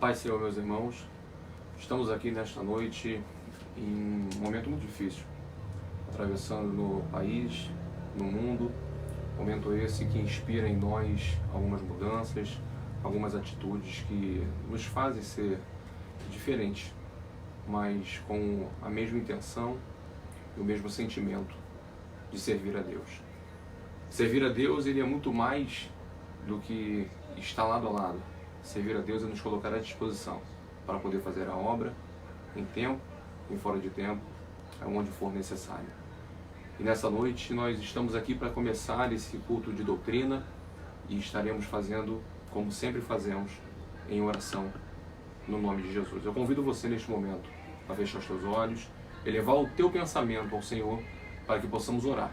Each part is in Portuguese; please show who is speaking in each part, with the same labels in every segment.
Speaker 1: Paz, Senhor, meus irmãos. Estamos aqui nesta noite em um momento muito difícil, atravessando no país, no mundo, momento esse que inspira em nós algumas mudanças, algumas atitudes que nos fazem ser diferentes, mas com a mesma intenção e o mesmo sentimento de servir a Deus. Servir a Deus, ele é muito mais do que estar lado a lado. Servir a Deus é nos colocar à disposição para poder fazer a obra em tempo, em fora de tempo, onde for necessário. E nessa noite nós estamos aqui para começar esse culto de doutrina e estaremos fazendo, como sempre fazemos, em oração, no nome de Jesus. Eu convido você neste momento a fechar os teus olhos, elevar o teu pensamento ao Senhor para que possamos orar,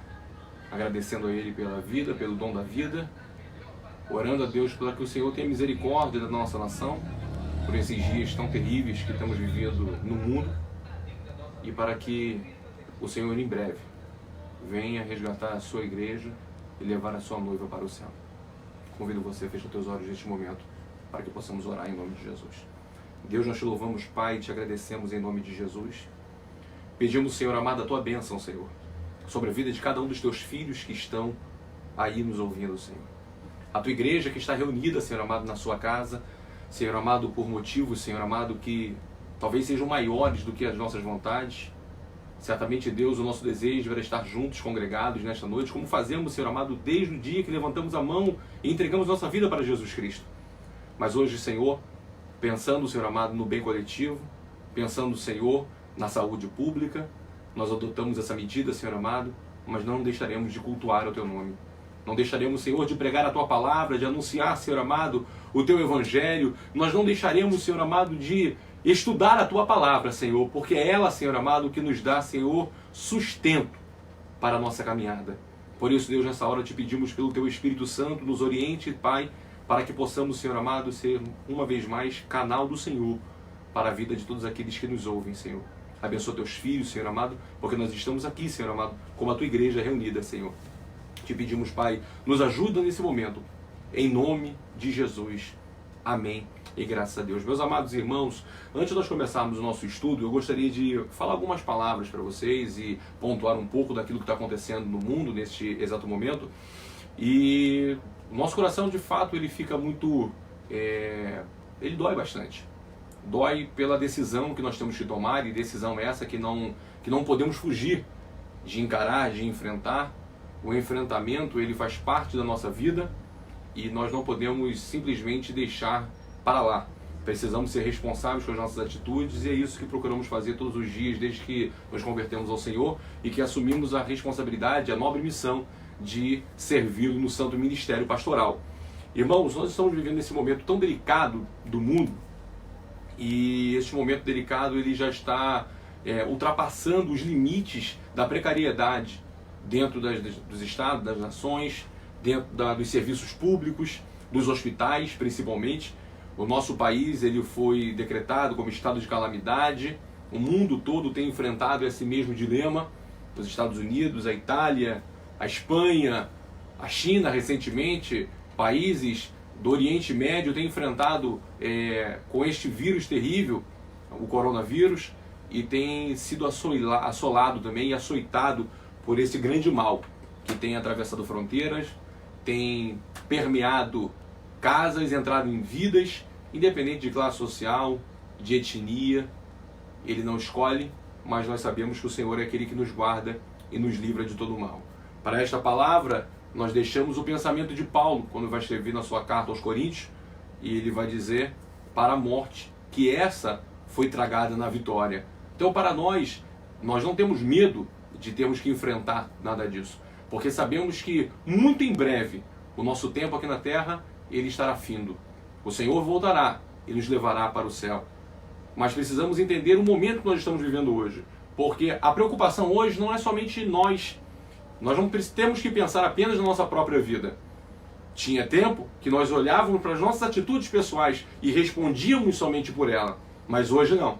Speaker 1: agradecendo a Ele pela vida, pelo dom da vida, orando a Deus para que o Senhor tenha misericórdia da nossa nação, por esses dias tão terríveis que estamos vivendo no mundo, e para que o Senhor em breve venha resgatar a sua igreja e levar a sua noiva para o céu. Convido você a fechar teus olhos neste momento para que possamos orar em nome de Jesus. Deus, nós te louvamos, Pai, e te agradecemos em nome de Jesus. Pedimos, Senhor amado, a tua bênção, Senhor, sobre a vida de cada um dos teus filhos que estão aí nos ouvindo, Senhor. A tua igreja que está reunida, Senhor amado, na sua casa, Senhor amado, por motivos, Senhor amado, que talvez sejam maiores do que as nossas vontades. Certamente, Deus, o nosso desejo era estar juntos, congregados nesta noite, como fazemos, Senhor amado, desde o dia que levantamos a mão e entregamos nossa vida para Jesus Cristo. Mas hoje, Senhor, pensando, Senhor amado, no bem coletivo, pensando, Senhor, na saúde pública, nós adotamos essa medida, Senhor amado, mas não deixaremos de cultuar o teu nome. Não deixaremos, Senhor, de pregar a tua palavra, de anunciar, Senhor amado, o teu evangelho. Nós não deixaremos, Senhor amado, de estudar a tua palavra, Senhor, porque é ela, Senhor amado, que nos dá, Senhor, sustento para a nossa caminhada. Por isso, Deus, nessa hora te pedimos pelo teu Espírito Santo, nos oriente, Pai, para que possamos, Senhor amado, ser uma vez mais canal do Senhor para a vida de todos aqueles que nos ouvem, Senhor. Abençoa teus filhos, Senhor amado, porque nós estamos aqui, Senhor amado, como a tua igreja reunida, Senhor. Te pedimos, Pai, nos ajuda nesse momento, em nome de Jesus. Amém e graças a Deus. Meus amados irmãos, antes de nós começarmos o nosso estudo, eu gostaria de falar algumas palavras para vocês e pontuar um pouco daquilo que está acontecendo no mundo neste exato momento. E o nosso coração, de fato, ele fica muito... ele dói bastante. Dói pela decisão que nós temos que tomar, e decisão essa que não podemos fugir de encarar, de enfrentar. O enfrentamento, ele faz parte da nossa vida e nós não podemos simplesmente deixar para lá. Precisamos ser responsáveis com as nossas atitudes e é isso que procuramos fazer todos os dias desde que nos convertemos ao Senhor e que assumimos a responsabilidade, a nobre missão de servi-lo no santo ministério pastoral. Irmãos, nós estamos vivendo esse momento tão delicado do mundo e este momento delicado ele já está ultrapassando os limites da precariedade dentro dos estados, das nações, dentro dos serviços públicos, dos hospitais principalmente. O nosso país ele foi decretado como estado de calamidade. O mundo todo tem enfrentado esse mesmo dilema. Os Estados Unidos, a Itália, a Espanha, a China recentemente, países do Oriente Médio têm enfrentado com este vírus terrível, o coronavírus, e tem sido assolado também e açoitado por esse grande mal que tem atravessado fronteiras, tem permeado casas, entrado em vidas, independente de classe social, de etnia. Ele não escolhe, mas nós sabemos que o Senhor é aquele que nos guarda e nos livra de todo o mal. Para esta palavra, nós deixamos o pensamento de Paulo, quando vai escrever na sua carta aos Coríntios, e ele vai dizer para a morte, que essa foi tragada na vitória. Então, para nós não temos medo de termos que enfrentar nada disso, porque sabemos que muito em breve o nosso tempo aqui na terra ele estará findo. O Senhor voltará e nos levará para o céu. Mas precisamos entender o momento que nós estamos vivendo hoje, porque a preocupação hoje não é somente nós. Nós não temos que pensar apenas na nossa própria vida. Tinha tempo que nós olhávamos para as nossas atitudes pessoais e respondíamos somente por ela, mas hoje não.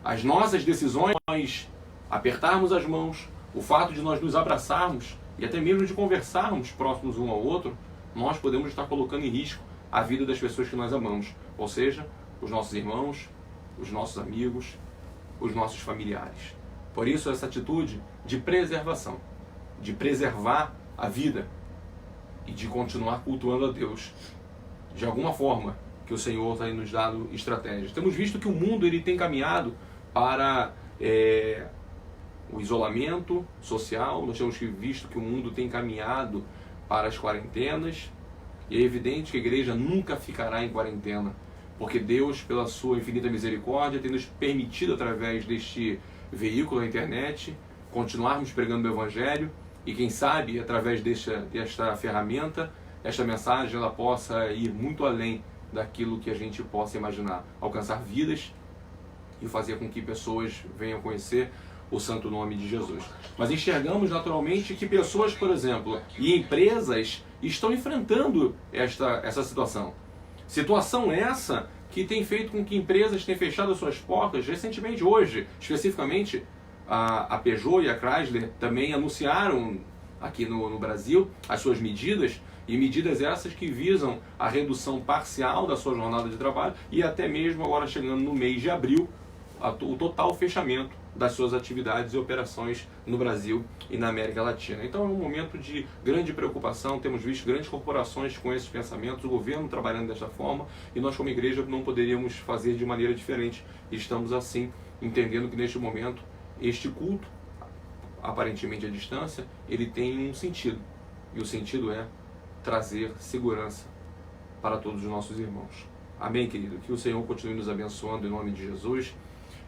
Speaker 1: As nossas decisões, nós apertarmos as mãos, o fato de nós nos abraçarmos e até mesmo de conversarmos próximos um ao outro, nós podemos estar colocando em risco a vida das pessoas que nós amamos. Ou seja, os nossos irmãos, os nossos amigos, os nossos familiares. Por isso, essa atitude de preservação, de preservar a vida e de continuar cultuando a Deus de alguma forma que o Senhor está nos dando estratégias. Temos visto que o mundo ele tem caminhado para o isolamento social, nós temos visto que o mundo tem caminhado para as quarentenas, e é evidente que a igreja nunca ficará em quarentena, porque Deus, pela sua infinita misericórdia, tem nos permitido, através deste veículo, a internet, continuarmos pregando o Evangelho, e quem sabe, através desta ferramenta, esta mensagem ela possa ir muito além daquilo que a gente possa imaginar, alcançar vidas e fazer com que pessoas venham conhecer o santo nome de Jesus. Mas enxergamos naturalmente que pessoas, por exemplo, e empresas estão enfrentando essa situação. Situação essa que tem feito com que empresas tenham fechado as suas portas recentemente. Hoje, especificamente, a Peugeot e a Chrysler também anunciaram aqui no Brasil as suas medidas, e medidas essas que visam a redução parcial da sua jornada de trabalho e até mesmo agora chegando no mês de abril, o total fechamento das suas atividades e operações no Brasil e na América Latina. Então é um momento de grande preocupação, temos visto grandes corporações com esses pensamentos, o governo trabalhando desta forma, e nós como igreja não poderíamos fazer de maneira diferente. Estamos assim, entendendo que neste momento, este culto, aparentemente à distância, ele tem um sentido, e o sentido é trazer segurança para todos os nossos irmãos. Amém, querido? Que o Senhor continue nos abençoando em nome de Jesus.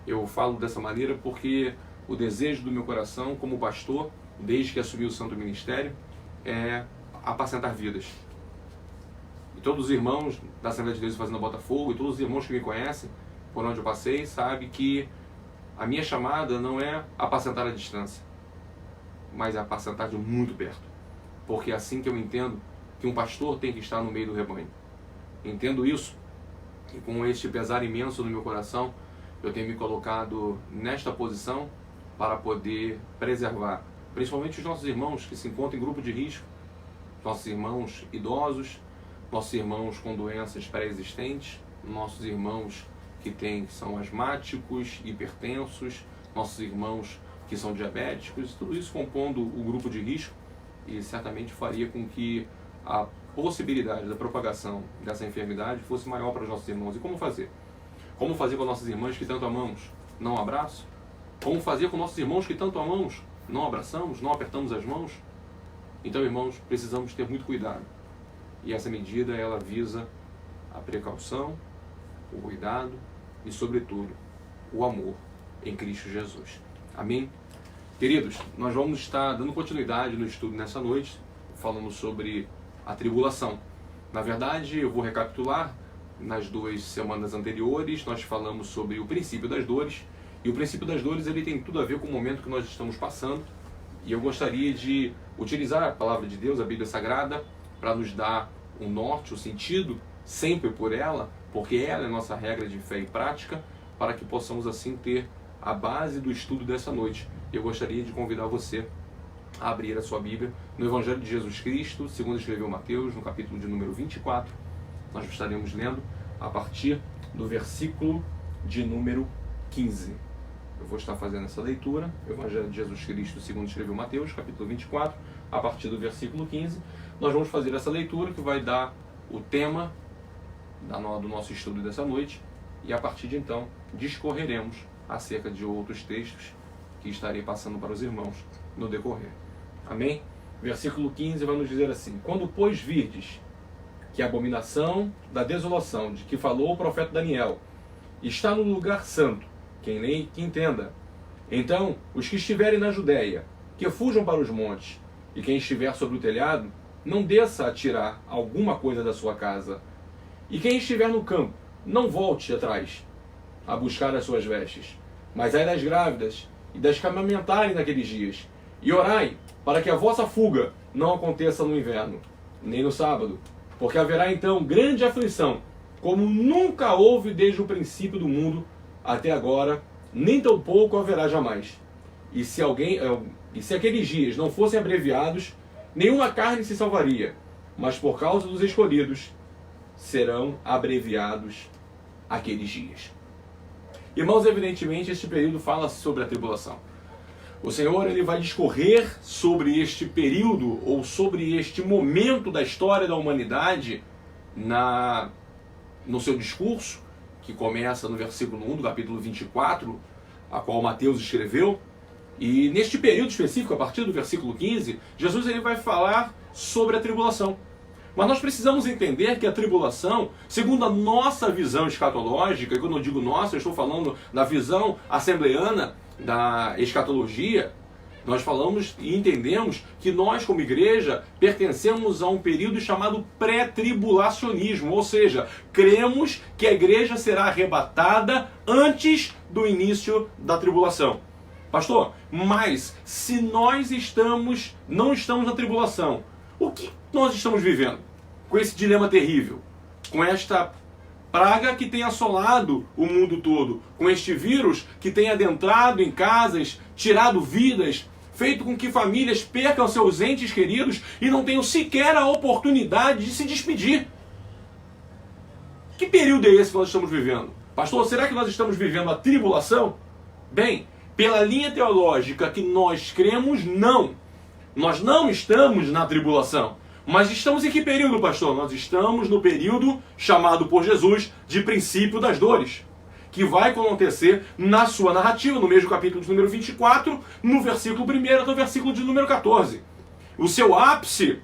Speaker 1: Eu falo dessa maneira porque o desejo do meu coração como pastor, desde que assumi o santo ministério, é apacentar vidas. E todos os irmãos da Assembleia de Deus Fazenda Botafogo, e todos os irmãos que me conhecem, por onde eu passei, sabem que a minha chamada não é apacentar a distância, mas é apacentar de muito perto. Porque é assim que eu entendo que um pastor tem que estar no meio do rebanho. Entendo isso, e com este pesar imenso no meu coração, eu tenho me colocado nesta posição para poder preservar, principalmente os nossos irmãos que se encontram em grupo de risco, nossos irmãos idosos, nossos irmãos com doenças pré-existentes, nossos irmãos que são asmáticos, hipertensos, nossos irmãos que são diabéticos, tudo isso compondo o grupo de risco, e certamente faria com que a possibilidade da propagação dessa enfermidade fosse maior para os nossos irmãos. E como fazer? Como fazer com nossas irmãs que tanto amamos? Não abraço? Como fazer com nossos irmãos que tanto amamos? Não abraçamos? Não apertamos as mãos? Então, irmãos, precisamos ter muito cuidado. E essa medida, ela visa a precaução, o cuidado e, sobretudo, o amor em Cristo Jesus. Amém? Queridos, nós vamos estar dando continuidade no estudo nessa noite, falando sobre a tribulação. Na verdade, eu vou recapitular. Nas 2 semanas anteriores, nós falamos sobre o princípio das dores, e o princípio das dores ele tem tudo a ver com o momento que nós estamos passando, e eu gostaria de utilizar a palavra de Deus, a Bíblia Sagrada, para nos dar um norte, o sentido, sempre por ela, porque ela é a nossa regra de fé e prática, para que possamos assim ter a base do estudo dessa noite. Eu gostaria de convidar você a abrir a sua Bíblia no Evangelho de Jesus Cristo, segundo escreveu Mateus, no capítulo de número 24, nós estaremos lendo a partir do versículo de número 15. Eu vou estar fazendo essa leitura, Evangelho de Jesus Cristo, segundo escreveu Mateus, capítulo 24, a partir do versículo 15. Nós vamos fazer essa leitura que vai dar o tema do nosso estudo dessa noite, e a partir de então discorreremos acerca de outros textos que estarei passando para os irmãos no decorrer. Amém? Versículo 15 vai nos dizer assim: quando, pois, virdes que a abominação da desolação de que falou o profeta Daniel está no lugar santo, quem lê que entenda. Então, os que estiverem na Judéia, que fujam para os montes, e quem estiver sobre o telhado, não desça a tirar alguma coisa da sua casa. E quem estiver no campo, não volte atrás a buscar as suas vestes. Mas ai das grávidas e das que amamentarem naqueles dias, e orai para que a vossa fuga não aconteça no inverno, nem no sábado, porque haverá então grande aflição, como nunca houve desde o princípio do mundo até agora, nem tampouco haverá jamais. E se aqueles dias não fossem abreviados, nenhuma carne se salvaria, mas por causa dos escolhidos serão abreviados aqueles dias. Irmãos, evidentemente, este período fala sobre a tribulação. O Senhor ele vai discorrer sobre este período ou sobre este momento da história da humanidade no seu discurso, que começa no versículo 1 do capítulo 24, a qual Mateus escreveu. E neste período específico, a partir do versículo 15, Jesus ele vai falar sobre a tribulação. Mas nós precisamos entender que a tribulação, segundo a nossa visão escatológica, e quando eu digo nossa, eu estou falando da visão assembleana da escatologia, nós falamos e entendemos que nós, como igreja, pertencemos a um período chamado pré-tribulacionismo, ou seja, cremos que a igreja será arrebatada antes do início da tribulação. Pastor, mas se nós não estamos na tribulação, o que nós estamos vivendo com esse dilema terrível? Com esta praga que tem assolado o mundo todo, com este vírus que tem adentrado em casas, tirado vidas, feito com que famílias percam seus entes queridos e não tenham sequer a oportunidade de se despedir. Que período é esse que nós estamos vivendo? Pastor, será que nós estamos vivendo a tribulação? Bem, pela linha teológica que nós cremos, não. Nós não estamos na tribulação. Mas estamos em que período, pastor? Nós estamos no período chamado por Jesus de princípio das dores, que vai acontecer na sua narrativa, no mesmo capítulo de número 24, no versículo 1 até o versículo de número 14. O seu ápice,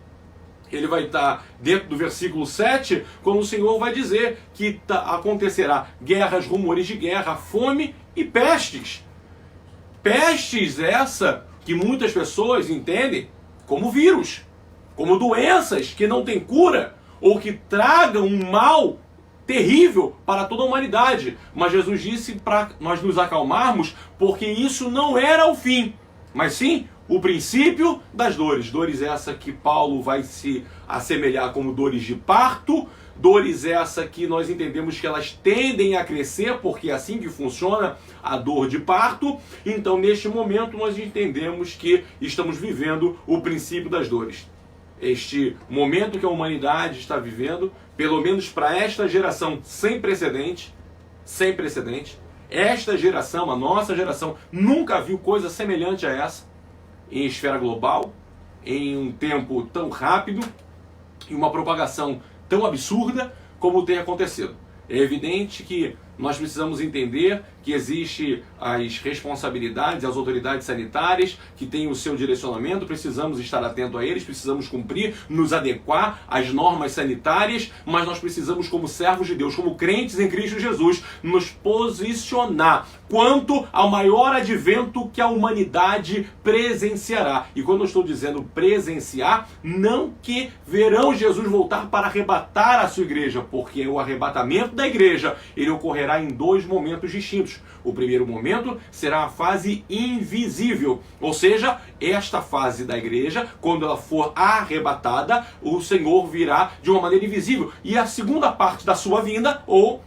Speaker 1: ele vai estar dentro do versículo 7, quando o Senhor vai dizer que acontecerá guerras, rumores de guerra, fome e pestes. Pestes essa que muitas pessoas entendem como vírus, como doenças que não têm cura ou que tragam um mal terrível para toda a humanidade. Mas Jesus disse para nós nos acalmarmos, porque isso não era o fim, mas sim o princípio das dores. Dores essa que Paulo vai se assemelhar como dores de parto, dores essa que nós entendemos que elas tendem a crescer, porque é assim que funciona a dor de parto. Então, neste momento, nós entendemos que estamos vivendo o princípio das dores. Este momento que a humanidade está vivendo, pelo menos para esta geração sem precedente, esta geração, a nossa geração, nunca viu coisa semelhante a essa, em esfera global, em um tempo tão rápido, e uma propagação tão absurda como tem acontecido. É evidente que nós precisamos entender que existem as responsabilidades, as autoridades sanitárias que têm o seu direcionamento, precisamos estar atentos a eles, precisamos cumprir, nos adequar às normas sanitárias, mas nós precisamos, como servos de Deus, como crentes em Cristo Jesus, nos posicionar quanto ao maior advento que a humanidade presenciará. E quando eu estou dizendo presenciar, não que verão Jesus voltar para arrebatar a sua igreja, porque o arrebatamento da igreja, ele ocorrerá em dois momentos distintos. O primeiro momento será a fase invisível, ou seja, esta fase da igreja, quando ela for arrebatada, o Senhor virá de uma maneira invisível. E a segunda parte da sua vinda, ou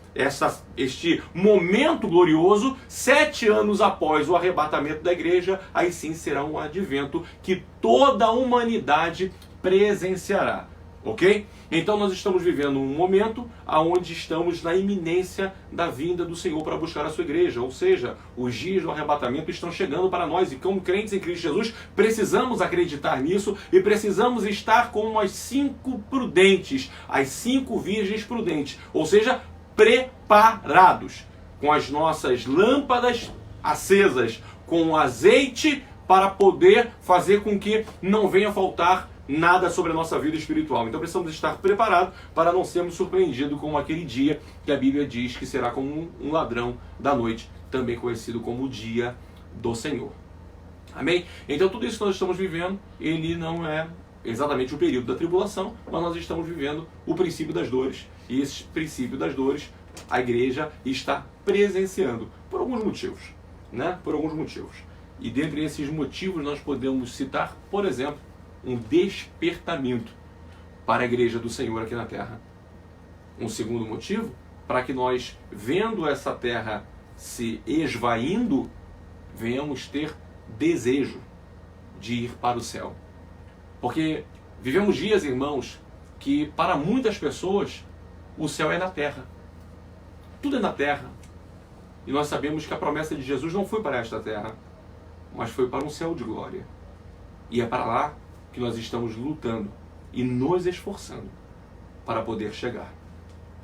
Speaker 1: este momento glorioso, 7 anos após o arrebatamento da igreja, aí sim será um advento que toda a humanidade presenciará. Ok? Então nós estamos vivendo um momento onde estamos na iminência da vinda do Senhor para buscar a sua igreja. Ou seja, os dias do arrebatamento estão chegando para nós. E como crentes em Cristo Jesus, precisamos acreditar nisso e precisamos estar como as 5 prudentes, as 5 virgens prudentes. Ou seja, preparados, com as nossas lâmpadas acesas, com azeite para poder fazer com que não venha faltar nada sobre a nossa vida espiritual. Então precisamos estar preparados para não sermos surpreendidos com aquele dia que a Bíblia diz que será como um ladrão da noite, também conhecido como o dia do Senhor. Amém? Então tudo isso que nós estamos vivendo, ele não é exatamente o período da tribulação, mas nós estamos vivendo o princípio das dores. E esse princípio das dores, a igreja está presenciando por alguns motivos, né? Por alguns motivos. E dentre esses motivos nós podemos citar, por exemplo, um despertamento para a igreja do Senhor aqui na terra. Um segundo motivo, para que nós, vendo essa terra se esvaindo, venhamos ter desejo de ir para o céu. Porque vivemos dias, irmãos, que para muitas pessoas o céu é na terra. Tudo é na terra. E nós sabemos que a promessa de Jesus não foi para esta terra, mas foi para um céu de glória. E é para lá que nós estamos lutando e nos esforçando para poder chegar.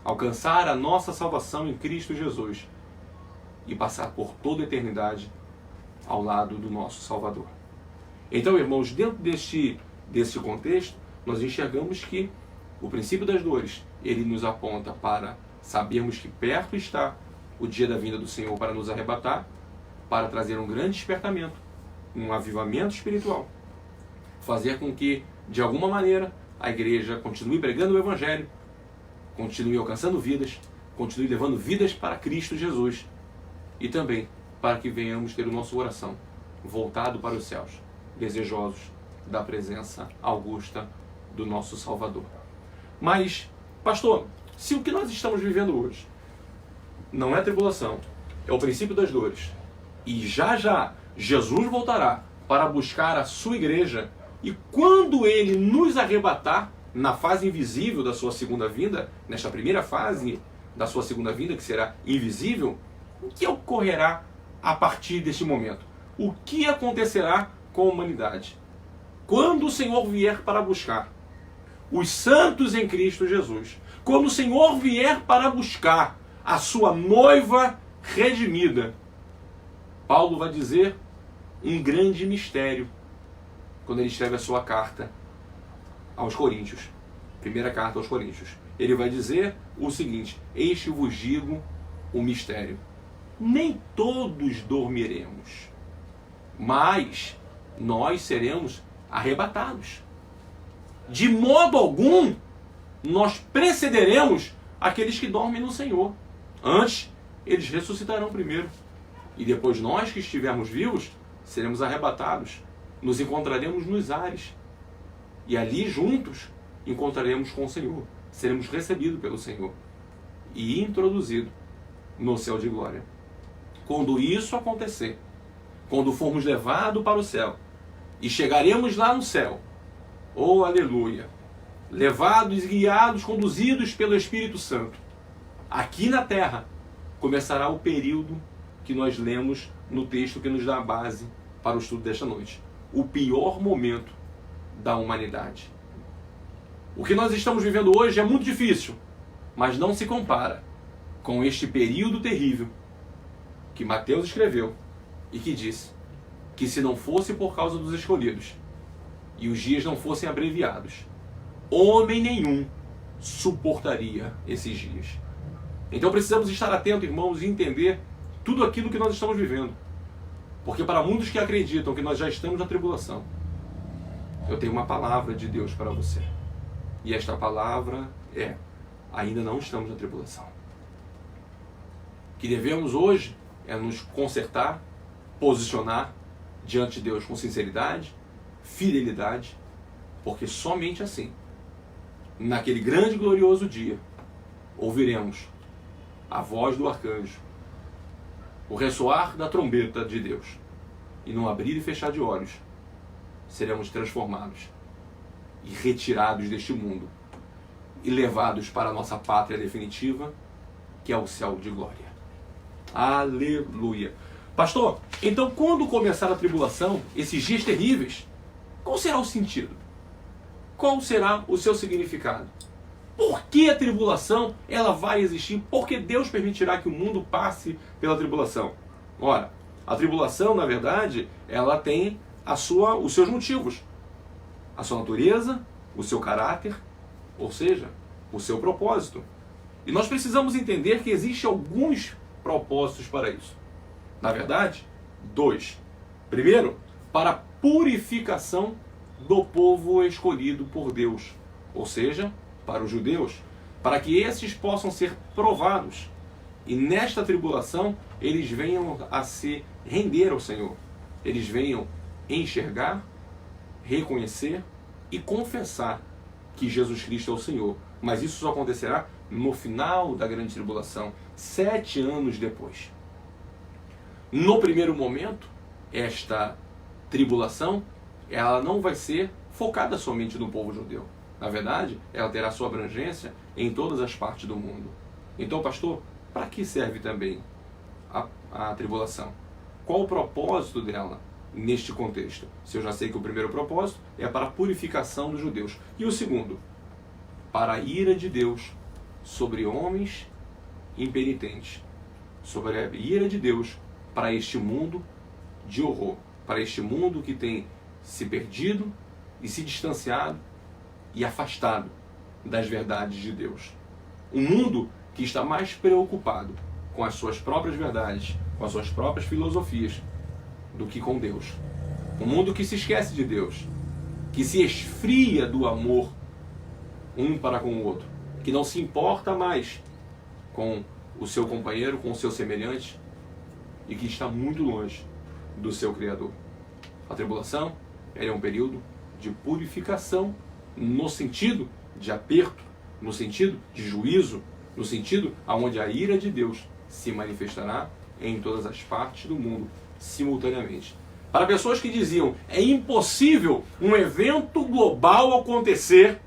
Speaker 1: Alcançar a nossa salvação em Cristo Jesus e passar por toda a eternidade ao lado do nosso Salvador. Então, irmãos, dentro deste contexto, nós enxergamos que o princípio das dores, ele nos aponta para sabermos que perto está o dia da vinda do Senhor para nos arrebatar, para trazer um grande despertamento, um avivamento espiritual, fazer com que, de alguma maneira, a igreja continue pregando o Evangelho, continue alcançando vidas, continue levando vidas para Cristo Jesus, e também para que venhamos ter o nosso coração voltado para os céus, desejosos da presença augusta do nosso Salvador. Mas, pastor, se o que nós estamos vivendo hoje não é tribulação, é o princípio das dores, e já Jesus voltará para buscar a sua igreja, e quando ele nos arrebatar na fase invisível da sua segunda vinda, nesta primeira fase da sua segunda vinda, que será invisível, o que ocorrerá a partir deste momento? O que acontecerá com a humanidade? Quando o Senhor vier para buscar os santos em Cristo Jesus, quando o Senhor vier para buscar a sua noiva redimida, Paulo vai dizer um grande mistério quando ele escreve a sua carta aos Coríntios, primeira carta aos Coríntios. Ele vai dizer o seguinte: eis que vos digo o mistério. Nem todos dormiremos, mas nós seremos arrebatados. De modo algum, nós precederemos aqueles que dormem no Senhor. Antes, eles ressuscitarão primeiro. E depois nós que estivermos vivos, seremos arrebatados. Nos encontraremos nos ares. E ali juntos, encontraremos com o Senhor. Seremos recebidos pelo Senhor. E introduzidos no céu de glória. Quando isso acontecer, quando formos levados para o céu, e chegaremos lá no céu, oh aleluia, levados e guiados, conduzidos pelo Espírito Santo, aqui na terra, começará o período que nós lemos no texto que nos dá a base para o estudo desta noite. O pior momento da humanidade. O que nós estamos vivendo hoje é muito difícil, mas não se compara com este período terrível que Mateus escreveu e que disse que se não fosse por causa dos escolhidos e os dias não fossem abreviados, homem nenhum suportaria esses dias. Então precisamos estar atentos, irmãos, e entender tudo aquilo que nós estamos vivendo. Porque para muitos que acreditam que nós já estamos na tribulação, eu tenho uma palavra de Deus para você. E esta palavra é: ainda não estamos na tribulação. O que devemos hoje é nos consertar, posicionar diante de Deus com sinceridade, fidelidade, porque somente assim, naquele grande e glorioso dia, ouviremos a voz do arcanjo, o ressoar da trombeta de Deus, e num abrir e fechar de olhos, seremos transformados e retirados deste mundo e levados para a nossa pátria definitiva, que é o céu de glória. Aleluia! Pastor, então quando começar a tribulação, esses dias terríveis, qual será o sentido? Qual será o seu significado? Por que a tribulação ela vai existir? Por que Deus permitirá que o mundo passe pela tribulação? Ora, a tribulação, na verdade, ela tem os seus motivos. A sua natureza, o seu caráter, ou seja, o seu propósito. E nós precisamos entender que existem alguns propósitos para isso. Na verdade, 2. Primeiro, para a purificação do povo escolhido por Deus, ou seja, para os judeus, para que esses possam ser provados e nesta tribulação eles venham a se render ao Senhor, eles venham enxergar, reconhecer e confessar que Jesus Cristo é o Senhor. Mas isso só acontecerá no final da grande tribulação, 7 anos depois. No primeiro momento, esta tribulação ela não vai ser focada somente no povo judeu. Na verdade, ela terá sua abrangência em todas as partes do mundo. Então, pastor, para que serve também a tribulação? Qual o propósito dela neste contexto? Se eu já sei que o primeiro propósito é para a purificação dos judeus. E o segundo? Para a ira de Deus sobre homens impenitentes. Sobre a ira de Deus para este mundo de horror. Para este mundo que tem se perdido e se distanciado e afastado das verdades de Deus. Um mundo que está mais preocupado com as suas próprias verdades, com as suas próprias filosofias, do que com Deus. Um mundo que se esquece de Deus, que se esfria do amor um para com o outro, que não se importa mais com o seu companheiro, com o seu semelhante, e que está muito longe do seu Criador. A tribulação é um período de purificação, no sentido de aperto, no sentido de juízo, no sentido aonde a ira de Deus se manifestará em todas as partes do mundo simultaneamente. Para pessoas que diziam, é impossível um evento global acontecer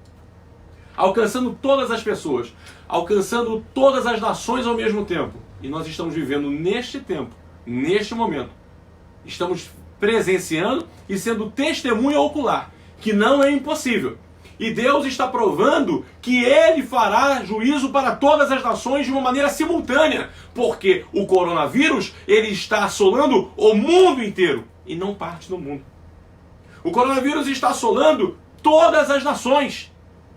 Speaker 1: alcançando todas as pessoas, alcançando todas as nações ao mesmo tempo. E nós estamos vivendo neste tempo, neste momento. Estamos presenciando e sendo testemunha ocular que não é impossível. E Deus está provando que Ele fará juízo para todas as nações de uma maneira simultânea, porque o coronavírus ele está assolando o mundo inteiro e não parte do mundo. O coronavírus está assolando todas as nações,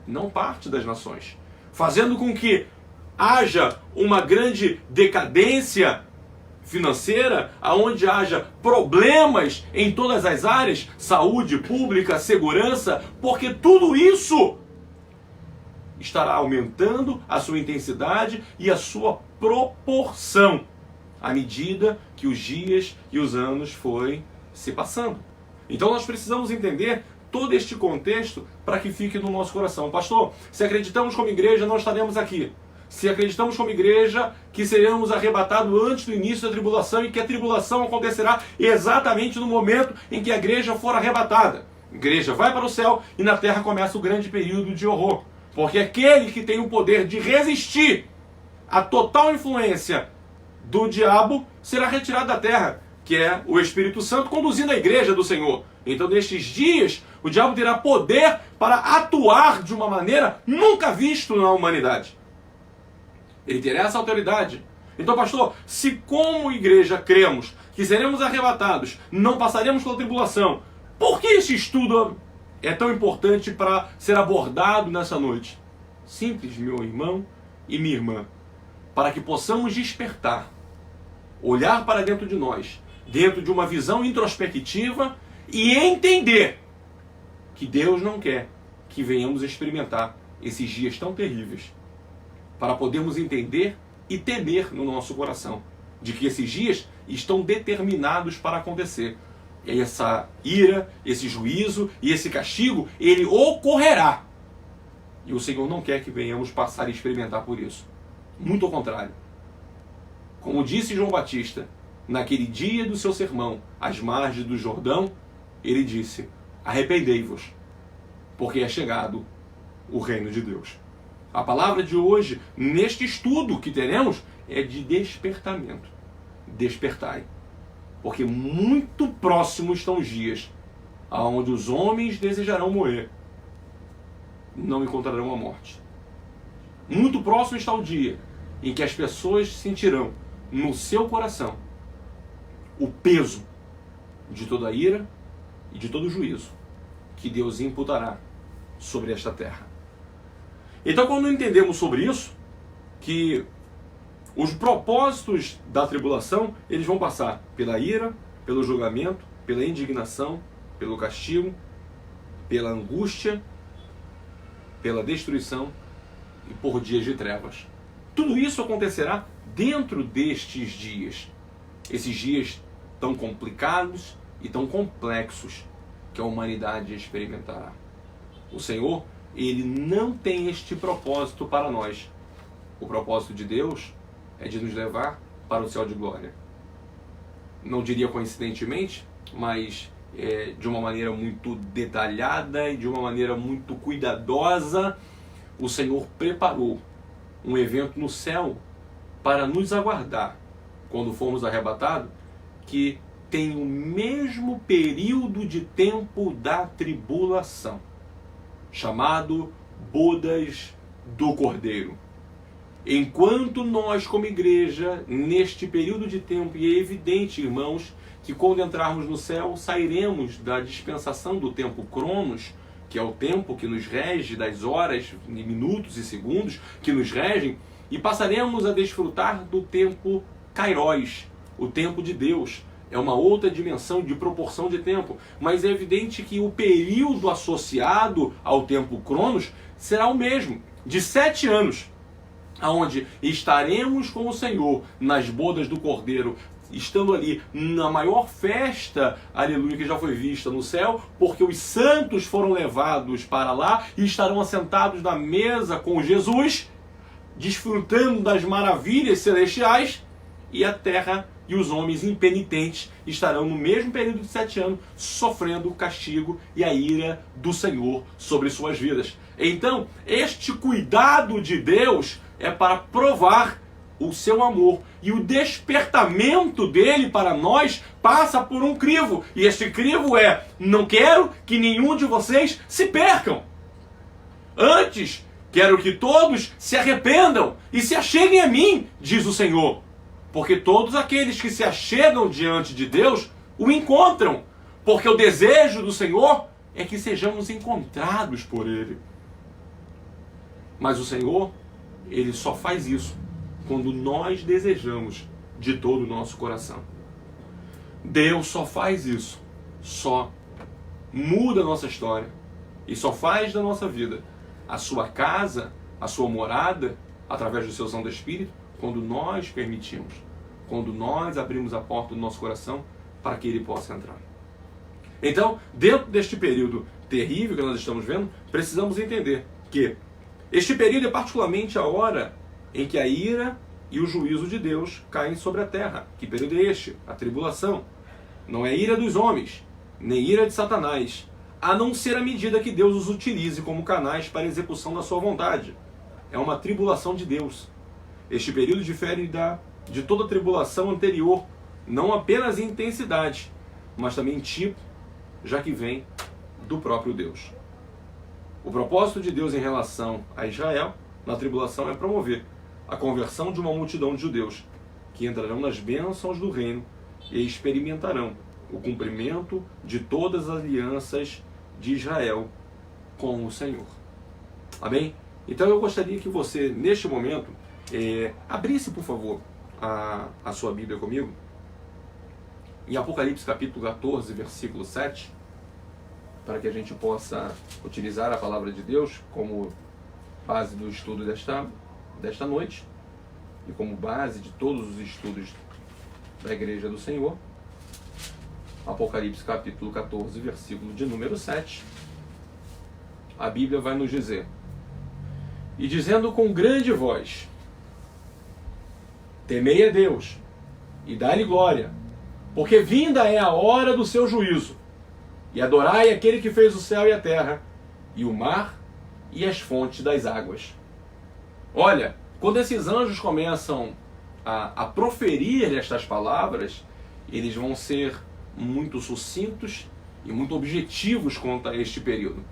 Speaker 1: não parte das nações, fazendo com que haja uma grande decadência financeira, aonde haja problemas em todas as áreas, saúde pública, segurança, porque tudo isso estará aumentando a sua intensidade e a sua proporção à medida que os dias e os anos forem se passando. Então nós precisamos entender todo este contexto para que fique no nosso coração. Pastor, se acreditamos como igreja, não estaremos aqui. Se acreditamos como igreja que seremos arrebatados antes do início da tribulação e que a tribulação acontecerá exatamente no momento em que a igreja for arrebatada. A igreja vai para o céu e na terra começa o grande período de horror. Porque aquele que tem o poder de resistir à total influência do diabo será retirado da terra, que é o Espírito Santo conduzindo a igreja do Senhor. Então nestes dias o diabo terá poder para atuar de uma maneira nunca vista na humanidade. Ele terá essa autoridade. Então, pastor, se como igreja cremos que seremos arrebatados, não passaremos pela tribulação, por que esse estudo é tão importante para ser abordado nessa noite? Simples, meu irmão e minha irmã, para que possamos despertar, olhar para dentro de nós, dentro de uma visão introspectiva e entender que Deus não quer que venhamos experimentar esses dias tão terríveis, para podermos entender e temer no nosso coração de que esses dias estão determinados para acontecer. E essa ira, esse juízo e esse castigo, ele ocorrerá. E o Senhor não quer que venhamos passar e experimentar por isso. Muito ao contrário. Como disse João Batista, naquele dia do seu sermão, às margens do Jordão, ele disse, arrependei-vos, porque é chegado o reino de Deus. A palavra de hoje, neste estudo que teremos, é de despertamento. Despertai. Porque muito próximos estão os dias onde os homens desejarão morrer, não encontrarão a morte. Muito próximo está o dia em que as pessoas sentirão no seu coração o peso de toda a ira e de todo o juízo que Deus imputará sobre esta terra. Então, quando entendemos sobre isso, que os propósitos da tribulação, eles vão passar pela ira, pelo julgamento, pela indignação, pelo castigo, pela angústia, pela destruição e por dias de trevas. Tudo isso acontecerá dentro destes dias. Esses dias tão complicados e tão complexos que a humanidade experimentará. O Senhor, Ele não tem este propósito para nós. O propósito de Deus é de nos levar para o céu de glória. Não diria coincidentemente, mas de uma maneira muito detalhada e de uma maneira muito cuidadosa, o Senhor preparou um evento no céu para nos aguardar quando formos arrebatados, que tem o mesmo período de tempo da tribulação, chamado bodas do Cordeiro. Enquanto nós, como igreja, neste período de tempo, e é evidente, irmãos, que quando entrarmos no céu, sairemos da dispensação do tempo Cronos, que é o tempo que nos rege, das horas, minutos e segundos que nos regem, e passaremos a desfrutar do tempo Kairos, o tempo de Deus. É uma outra dimensão de proporção de tempo, mas é evidente que o período associado ao tempo Cronos será o mesmo, de 7 anos, onde estaremos com o Senhor nas bodas do Cordeiro, estando ali na maior festa, aleluia, que já foi vista no céu, porque os santos foram levados para lá e estarão assentados na mesa com Jesus, desfrutando das maravilhas celestiais, e a terra e os homens impenitentes estarão no mesmo período de 7 anos, sofrendo o castigo e a ira do Senhor sobre suas vidas. Então, este cuidado de Deus é para provar o seu amor. E o despertamento dele para nós passa por um crivo. E este crivo é: não quero que nenhum de vocês se percam. Antes, quero que todos se arrependam e se acheguem a mim, diz o Senhor. Porque todos aqueles que se achegam diante de Deus o encontram. Porque o desejo do Senhor é que sejamos encontrados por Ele. Mas o Senhor, Ele só faz isso quando nós desejamos de todo o nosso coração. Deus só faz isso, só muda a nossa história e só faz da nossa vida a sua casa, a sua morada, através do seu Santo Espírito, quando nós permitimos, quando nós abrimos a porta do nosso coração para que Ele possa entrar. Então, dentro deste período terrível que nós estamos vendo, precisamos entender que este período é particularmente a hora em que a ira e o juízo de Deus caem sobre a terra. Que período é este? A tribulação. Não é ira dos homens, nem ira de Satanás, a não ser a medida que Deus os utilize como canais para a execução da sua vontade. É uma tribulação de Deus. Este período difere de toda a tribulação anterior, não apenas em intensidade, mas também em tipo, já que vem do próprio Deus. O propósito de Deus em relação a Israel na tribulação é promover a conversão de uma multidão de judeus, que entrarão nas bênçãos do reino e experimentarão o cumprimento de todas as alianças de Israel com o Senhor. Amém? Então eu gostaria que você, neste momento, abrisse, por favor, a sua Bíblia comigo, em Apocalipse capítulo 14, versículo 7, para que a gente possa utilizar a palavra de Deus como base do estudo desta noite e como base de todos os estudos da Igreja do Senhor. Apocalipse capítulo 14, versículo de número 7, a Bíblia vai nos dizer: e dizendo com grande voz, temei a Deus e dai-lhe glória, porque vinda é a hora do seu juízo, e adorai aquele que fez o céu e a terra, e o mar e as fontes das águas. Olha, quando esses anjos começam a proferir estas palavras, eles vão ser muito sucintos e muito objetivos quanto a este período.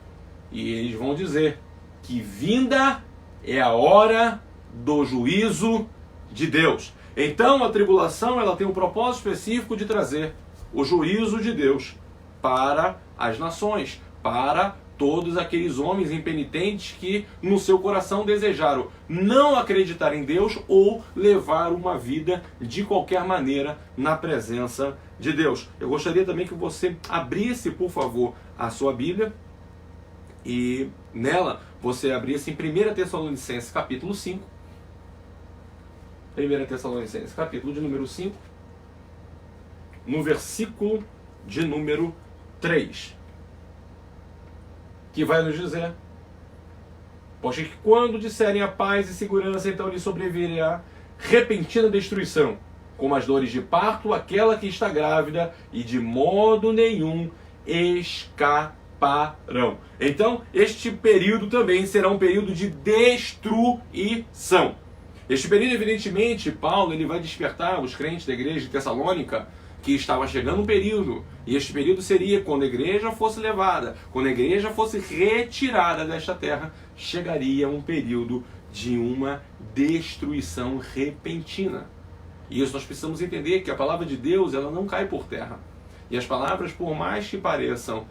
Speaker 1: E eles vão dizer que vinda é a hora do juízo de Deus. Então a tribulação, ela tem um propósito específico de trazer o juízo de Deus para as nações, para todos aqueles homens impenitentes que no seu coração desejaram não acreditar em Deus ou levar uma vida de qualquer maneira na presença de Deus. Eu gostaria também que você abrisse, por favor, a sua Bíblia e nela você abrisse em 1 Tessalonicenses capítulo 5. 1 Tessalonicenses capítulo de número 5, no versículo de número 3. Que vai nos dizer: pois que quando disserem a paz e segurança, então lhe sobrevirá repentina destruição, como as dores de parto, aquela que está grávida, e de modo nenhum escaparão. Então, este período também será um período de destruição. Este período, evidentemente, Paulo ele vai despertar os crentes da igreja de Tessalônica que estava chegando um período, e este período seria quando a igreja fosse levada, quando a igreja fosse retirada desta terra, chegaria um período de uma destruição repentina. E isso nós precisamos entender, que a palavra de Deus ela não cai por terra. E as palavras, por mais que pareçam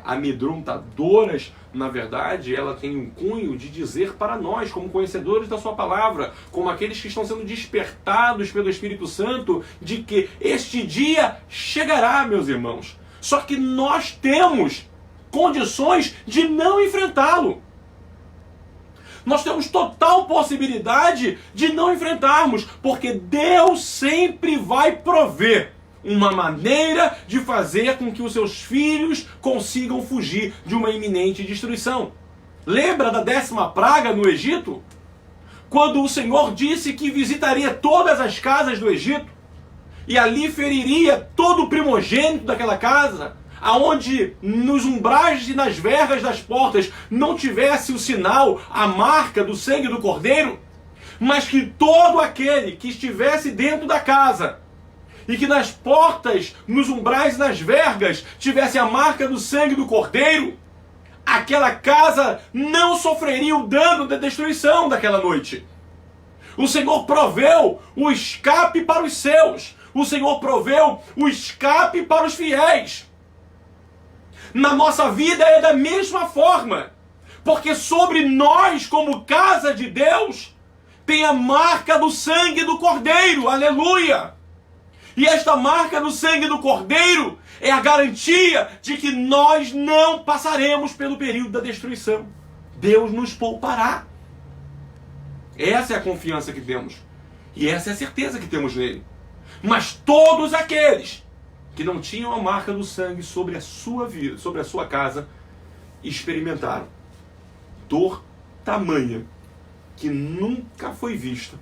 Speaker 1: amedrontadoras, na verdade, ela tem um cunho de dizer para nós, como conhecedores da sua palavra, como aqueles que estão sendo despertados pelo Espírito Santo, de que este dia chegará, meus irmãos. Só que nós temos condições de não enfrentá-lo. Nós temos total possibilidade de não enfrentarmos, porque Deus sempre vai prover uma maneira de fazer com que os seus filhos consigam fugir de uma iminente destruição. Lembra da 10ª praga no Egito? Quando o Senhor disse que visitaria todas as casas do Egito e ali feriria todo o primogênito daquela casa, aonde nos umbrais e nas vergas das portas não tivesse o sinal, a marca do sangue do Cordeiro, mas que todo aquele que estivesse dentro da casa e que nas portas, nos umbrais e nas vergas tivesse a marca do sangue do Cordeiro, aquela casa não sofreria o dano da destruição daquela noite. O Senhor proveu o escape para os seus. O Senhor proveu o escape para os fiéis. Na nossa vida é da mesma forma, porque sobre nós, como casa de Deus, tem a marca do sangue do Cordeiro, aleluia! E esta marca do sangue do Cordeiro é a garantia de que nós não passaremos pelo período da destruição. Deus nos poupará. Essa é a confiança que temos, e essa é a certeza que temos nele. Mas todos aqueles que não tinham a marca do sangue sobre a sua vida, sobre a sua casa, experimentaram dor tamanha que nunca foi vista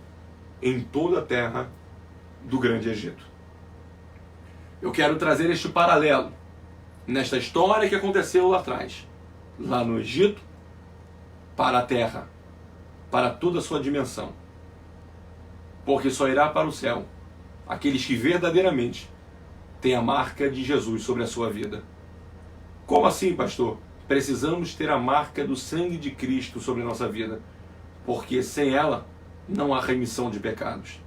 Speaker 1: em toda a terra do Grande Egito. Eu quero trazer este paralelo nesta história que aconteceu lá atrás, lá no Egito, para a terra, para toda a sua dimensão. Porque só irá para o céu aqueles que verdadeiramente têm a marca de Jesus sobre a sua vida. Como assim, pastor? Precisamos ter a marca do sangue de Cristo sobre a nossa vida, porque sem ela não há remissão de pecados.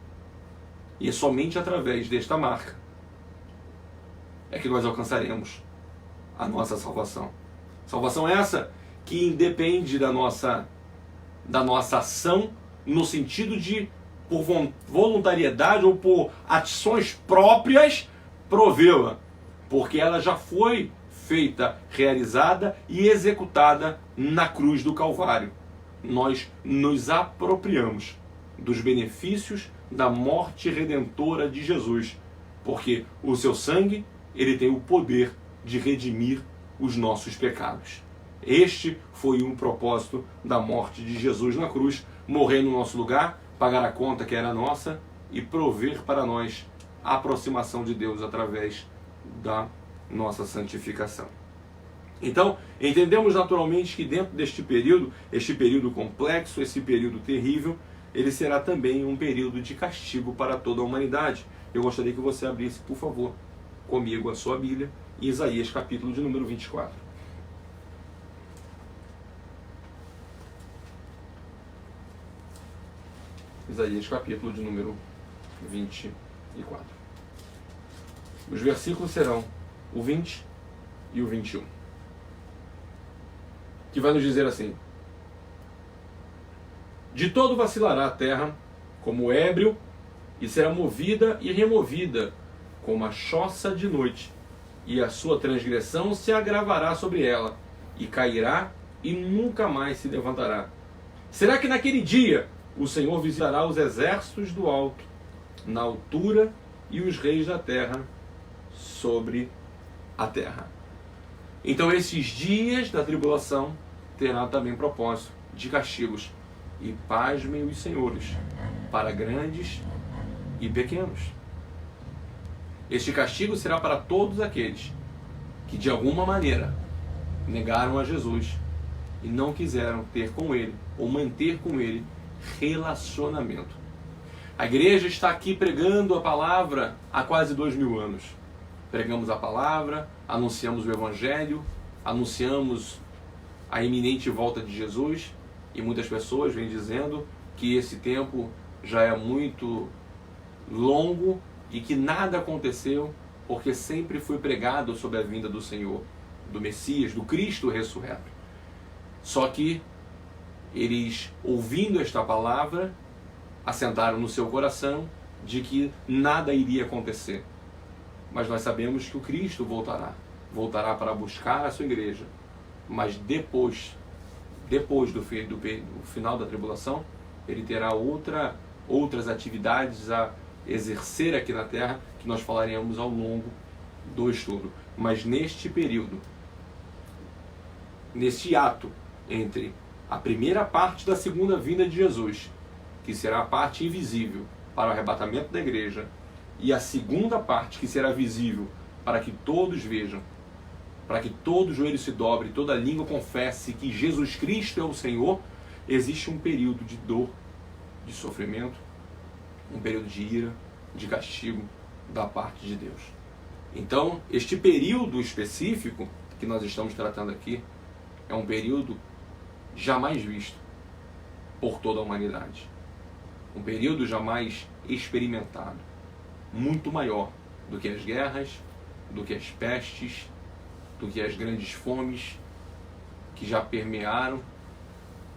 Speaker 1: E é somente através desta marca é que nós alcançaremos a nossa salvação. Salvação essa que independe da nossa ação, no sentido de, por voluntariedade ou por ações próprias, provê-la, porque ela já foi feita, realizada e executada na cruz do Calvário. Nós nos apropriamos dos benefícios da morte redentora de Jesus, porque o seu sangue, ele tem o poder de redimir os nossos pecados. Este foi um propósito da morte de Jesus na cruz, morrer no nosso lugar, pagar a conta que era nossa e prover para nós a aproximação de Deus através da nossa santificação. Então, entendemos naturalmente que dentro deste período, este período complexo, esse período terrível, ele será também um período de castigo para toda a humanidade. Eu gostaria que você abrisse, por favor, comigo a sua Bíblia, em Isaías capítulo de número 24. Isaías capítulo de número 24. Os versículos serão o 20 e o 21. Que vai nos dizer assim: de todo vacilará a terra como ébrio, e será movida e removida como a choça de noite, e a sua transgressão se agravará sobre ela, e cairá e nunca mais se levantará. Será que naquele dia o Senhor visitará os exércitos do alto, na altura, e os reis da terra sobre a terra. Então esses dias da tribulação terão também propósito de castigos, e pasmem os senhores, para grandes e pequenos. Este castigo será para todos aqueles que de alguma maneira negaram a Jesus e não quiseram ter com ele ou manter com ele relacionamento. A igreja está aqui pregando a palavra há quase 2000 anos. Pregamos a palavra, anunciamos o Evangelho, anunciamos a iminente volta de Jesus, e muitas pessoas vêm dizendo que esse tempo já é muito longo e que nada aconteceu, porque sempre foi pregado sobre a vinda do Senhor, do Messias, do Cristo ressurreto. Só que eles, ouvindo esta palavra, assentaram no seu coração de que nada iria acontecer. Mas nós sabemos que o Cristo voltará para buscar a sua igreja. Mas depois do final da tribulação, ele terá outras atividades a exercer aqui na terra, que nós falaremos ao longo do estudo. Mas neste período, neste ato entre a primeira parte da segunda vinda de Jesus, que será a parte invisível para o arrebatamento da igreja, e a segunda parte, que será visível para que todos vejam, para que todo joelho se dobre, toda língua confesse que Jesus Cristo é o Senhor, existe um período de dor, de sofrimento, um período de ira, de castigo da parte de Deus. Então, este período específico que nós estamos tratando aqui é um período jamais visto por toda a humanidade. Um período jamais experimentado. Muito maior do que as guerras, do que as pestes, do que as grandes fomes que já permearam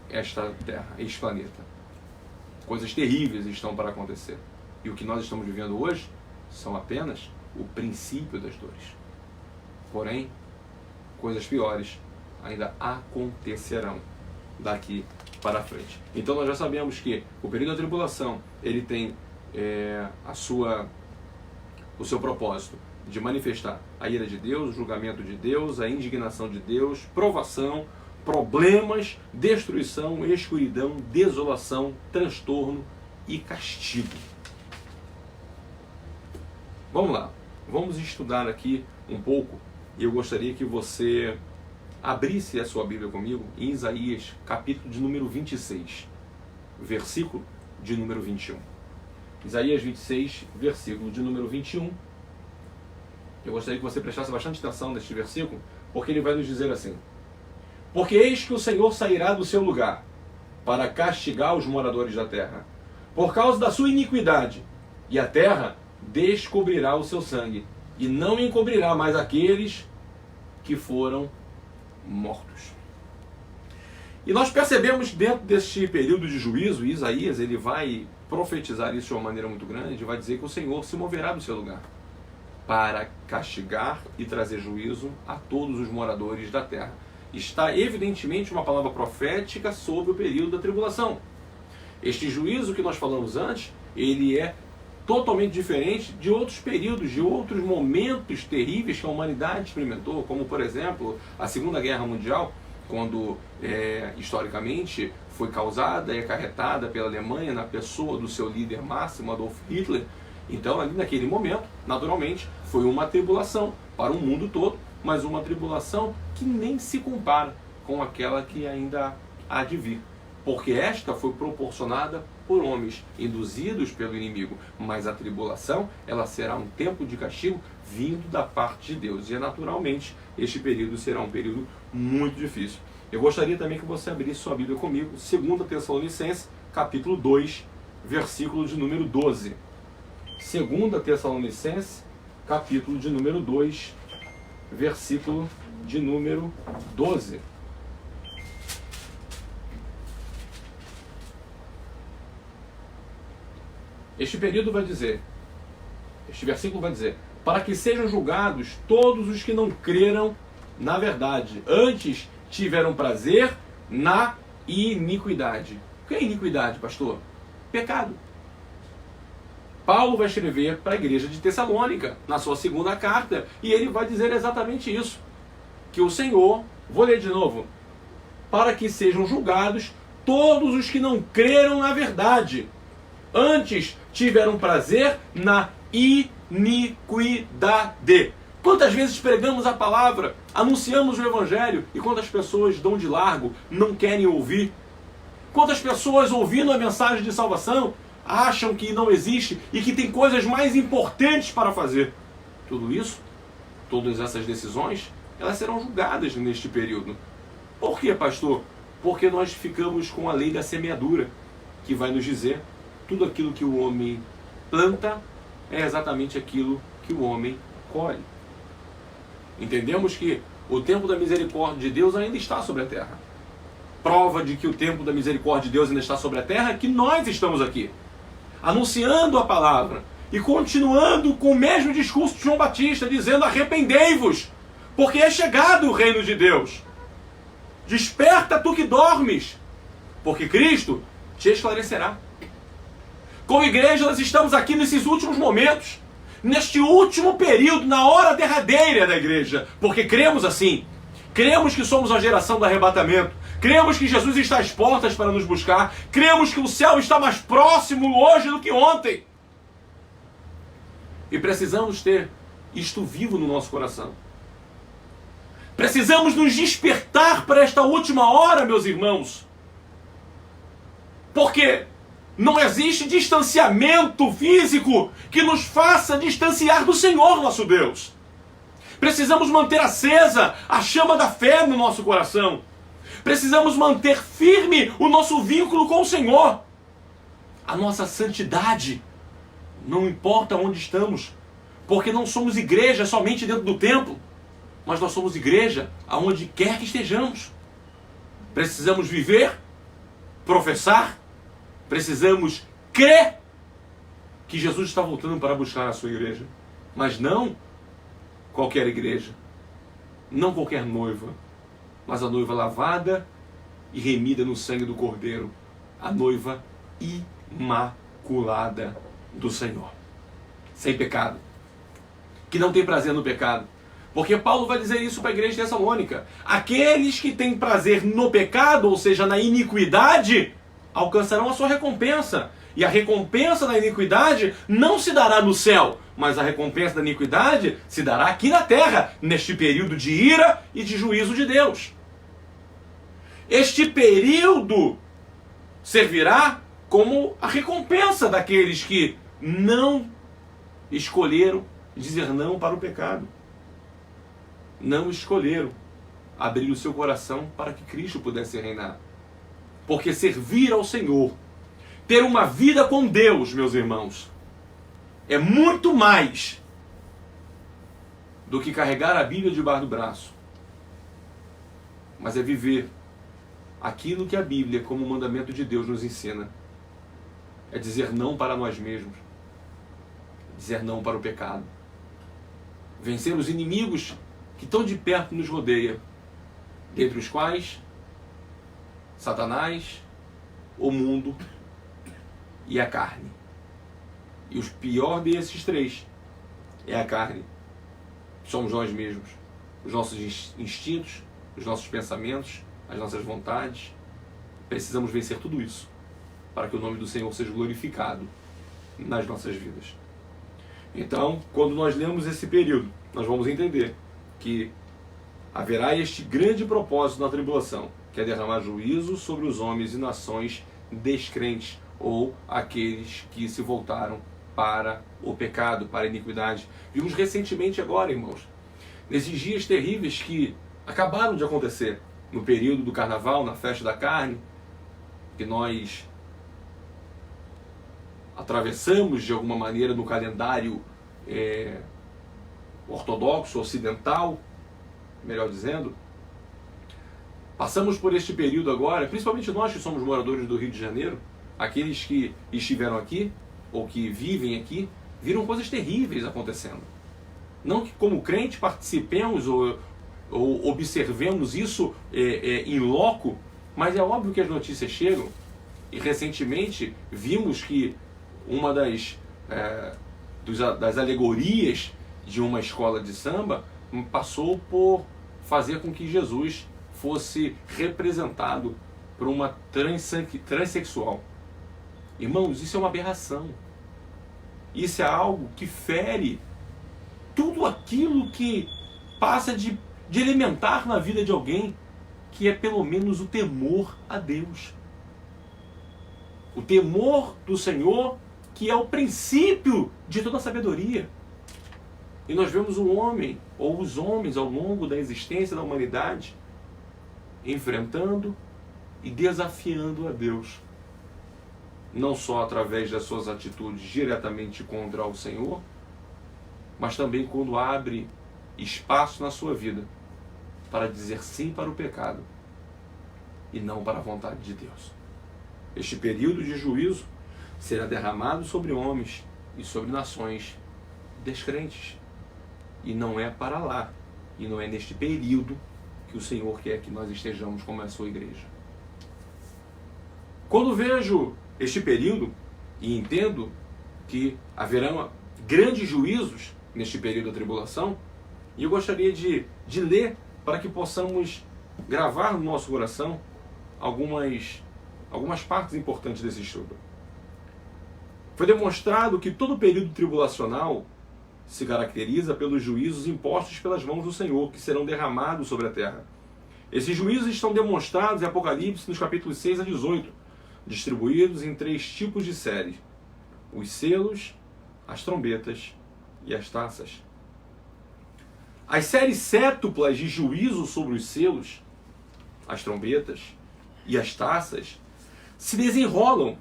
Speaker 1: esta terra, este planeta. Coisas terríveis estão para acontecer. E o que nós estamos vivendo hoje são apenas o princípio das dores. Porém, coisas piores ainda acontecerão daqui para frente. Então nós já sabemos que o período da tribulação, ele tem o seu propósito de manifestar a ira de Deus, o julgamento de Deus, a indignação de Deus, provação, problemas, destruição, escuridão, desolação, transtorno e castigo. Vamos lá, vamos estudar aqui um pouco, e eu gostaria que você abrisse a sua Bíblia comigo em Isaías, capítulo de número 26, versículo de número 21. Isaías 26, versículo de número 21. Eu gostaria que você prestasse bastante atenção neste versículo, porque ele vai nos dizer assim: porque eis que o Senhor sairá do seu lugar para castigar os moradores da terra, por causa da sua iniquidade, e a terra descobrirá o seu sangue, e não encobrirá mais aqueles que foram mortos. E nós percebemos dentro deste período de juízo, Isaías ele vai profetizar isso de uma maneira muito grande, vai dizer que o Senhor se moverá do seu lugar para castigar e trazer juízo a todos os moradores da terra. Está evidentemente uma palavra profética sobre o período da tribulação. Este juízo que nós falamos antes, ele é totalmente diferente de outros períodos, de outros momentos terríveis que a humanidade experimentou, como por exemplo a Segunda Guerra Mundial, quando historicamente foi causada e acarretada pela Alemanha na pessoa do seu líder máximo, Adolf Hitler. Então ali naquele momento, naturalmente, foi uma tribulação para o mundo todo, mas uma tribulação que nem se compara com aquela que ainda há de vir. Porque esta foi proporcionada por homens, induzidos pelo inimigo. Mas a tribulação, ela será um tempo de castigo vindo da parte de Deus. E naturalmente, este período será um período muito difícil. Eu gostaria também que você abrisse sua Bíblia comigo, 2 Tessalonicenses, capítulo 2, versículo de número 12. 2 Tessalonicenses, capítulo de número 2, versículo de número 12. Este versículo vai dizer, para que sejam julgados todos os que não creram na verdade, antes tiveram prazer na iniquidade. O que é iniquidade, pastor? Pecado. Paulo vai escrever para a igreja de Tessalônica, na sua segunda carta, e ele vai dizer exatamente isso, que o Senhor, vou ler de novo, para que sejam julgados todos os que não creram na verdade, antes tiveram prazer na iniquidade. Quantas vezes pregamos a palavra, anunciamos o Evangelho, e quantas pessoas dão de largo, não querem ouvir, Quantas pessoas ouvindo a mensagem de salvação acham que não existe e que tem coisas mais importantes para fazer? Tudo isso, todas essas decisões, elas serão julgadas neste período. Por quê, pastor? Porque nós ficamos com a lei da semeadura, que vai nos dizer tudo aquilo que o homem planta é exatamente aquilo que o homem colhe. Entendemos que o tempo da misericórdia de Deus ainda está sobre a terra. Prova de que o tempo da misericórdia de Deus ainda está sobre a terra é que nós estamos aqui, anunciando a palavra e continuando com o mesmo discurso de João Batista, dizendo: arrependei-vos, porque é chegado o reino de Deus. Desperta tu que dormes, porque Cristo te esclarecerá. Como igreja, nós estamos aqui nesses últimos momentos, neste último período, na hora derradeira da igreja, porque cremos assim. Cremos que somos a geração do arrebatamento. Cremos que Jesus está às portas para nos buscar. Cremos que o céu está mais próximo hoje do que ontem. E precisamos ter isto vivo no nosso coração. Precisamos nos despertar para esta última hora, meus irmãos. Porque não existe distanciamento físico que nos faça distanciar do Senhor nosso Deus. Precisamos manter acesa a chama da fé no nosso coração. Precisamos manter firme o nosso vínculo com o Senhor. A nossa santidade, não importa onde estamos, porque não somos igreja somente dentro do templo, mas nós somos igreja aonde quer que estejamos. Precisamos viver, professar, precisamos crer que Jesus está voltando para buscar a sua igreja. Mas não qualquer igreja, não qualquer noiva, mas a noiva lavada e remida no sangue do Cordeiro, a noiva imaculada do Senhor, sem pecado, que não tem prazer no pecado. Porque Paulo vai dizer isso para a igreja de Tessalônica: aqueles que têm prazer no pecado, ou seja, na iniquidade, alcançarão a sua recompensa. E a recompensa da iniquidade não se dará no céu, mas a recompensa da iniquidade se dará aqui na terra, neste período de ira e de juízo de Deus. Este período servirá como a recompensa daqueles que não escolheram dizer não para o pecado. Não escolheram abrir o seu coração para que Cristo pudesse reinar. Porque servir ao Senhor, ter uma vida com Deus, meus irmãos, é muito mais do que carregar a Bíblia debaixo do braço. Mas é viver aquilo que a Bíblia, como mandamento de Deus, nos ensina. É dizer não para nós mesmos. Dizer não para o pecado. Vencer os inimigos que tão de perto nos rodeia, dentre os quais Satanás, o mundo e a carne. E o pior desses três é a carne. Somos nós mesmos. Os nossos instintos, os nossos pensamentos, as nossas vontades. Precisamos vencer tudo isso para que o nome do Senhor seja glorificado nas nossas vidas. Então, quando nós lemos esse período, nós vamos entender que haverá este grande propósito na tribulação, que é derramar juízo sobre os homens e nações descrentes, ou aqueles que se voltaram para o pecado, para a iniquidade. Vimos recentemente agora, irmãos, nesses dias terríveis que acabaram de acontecer, no período do carnaval, na festa da carne, que nós atravessamos de alguma maneira no calendário ortodoxo, ocidental, melhor dizendo. Passamos por este período agora, principalmente nós que somos moradores do Rio de Janeiro, aqueles que estiveram aqui, ou que vivem aqui, viram coisas terríveis acontecendo. Não que como crente participemos ou observemos isso em loco, mas é óbvio que as notícias chegam. E recentemente vimos que uma das alegorias de uma escola de samba passou por fazer com que Jesus fosse representado por uma transexual. Irmãos, isso é uma aberração. Isso é algo que fere tudo aquilo que passa de elementar na vida de alguém, que é pelo menos o temor a Deus. O temor do Senhor, que é o princípio de toda a sabedoria. E nós vemos o homem, ou os homens, ao longo da existência da humanidade, enfrentando e desafiando a Deus. Não só através das suas atitudes diretamente contra o Senhor, mas também quando abre espaço na sua vida para dizer sim para o pecado e não para a vontade de Deus. Este período de juízo será derramado sobre homens e sobre nações descrentes. E não é para lá, e não é neste período que o Senhor quer que nós estejamos como a sua igreja. Quando vejo este período e entendo que haverão grandes juízos neste período da tribulação, e eu gostaria de ler para que possamos gravar no nosso coração algumas partes importantes desse estudo. Foi demonstrado que todo período tribulacional se caracteriza pelos juízos impostos pelas mãos do Senhor, que serão derramados sobre a terra. Esses juízos estão demonstrados em Apocalipse nos capítulos 6 a 18, distribuídos em 3 tipos de séries: os selos, as trombetas e as taças. As séries sétuplas de juízo sobre os selos, as trombetas e as taças se desenrolam.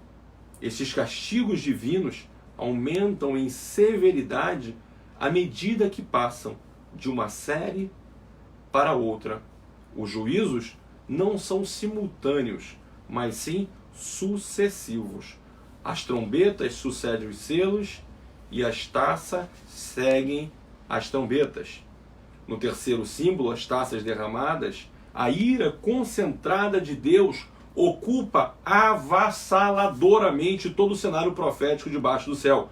Speaker 1: Esses castigos divinos aumentam em severidade à medida que passam de uma série para outra. Os juízos não são simultâneos, mas sim sucessivos. As trombetas sucedem os selos e as taças seguem as trombetas. No terceiro símbolo, as taças derramadas, a ira concentrada de Deus ocupa avassaladoramente todo o cenário profético debaixo do céu.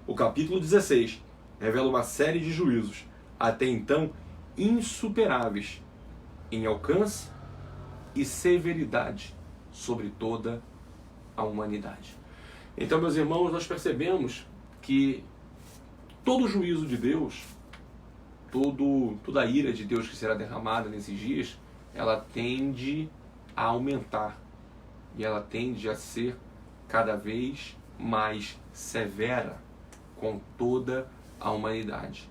Speaker 1: O capítulo 16 revela uma série de juízos, até então insuperáveis, em alcance e severidade sobre toda a humanidade. Então, meus irmãos, nós percebemos que todo o juízo de Deus, toda a ira de Deus que será derramada nesses dias, ela tende a aumentar e ela tende a ser cada vez mais severa com toda a humanidade.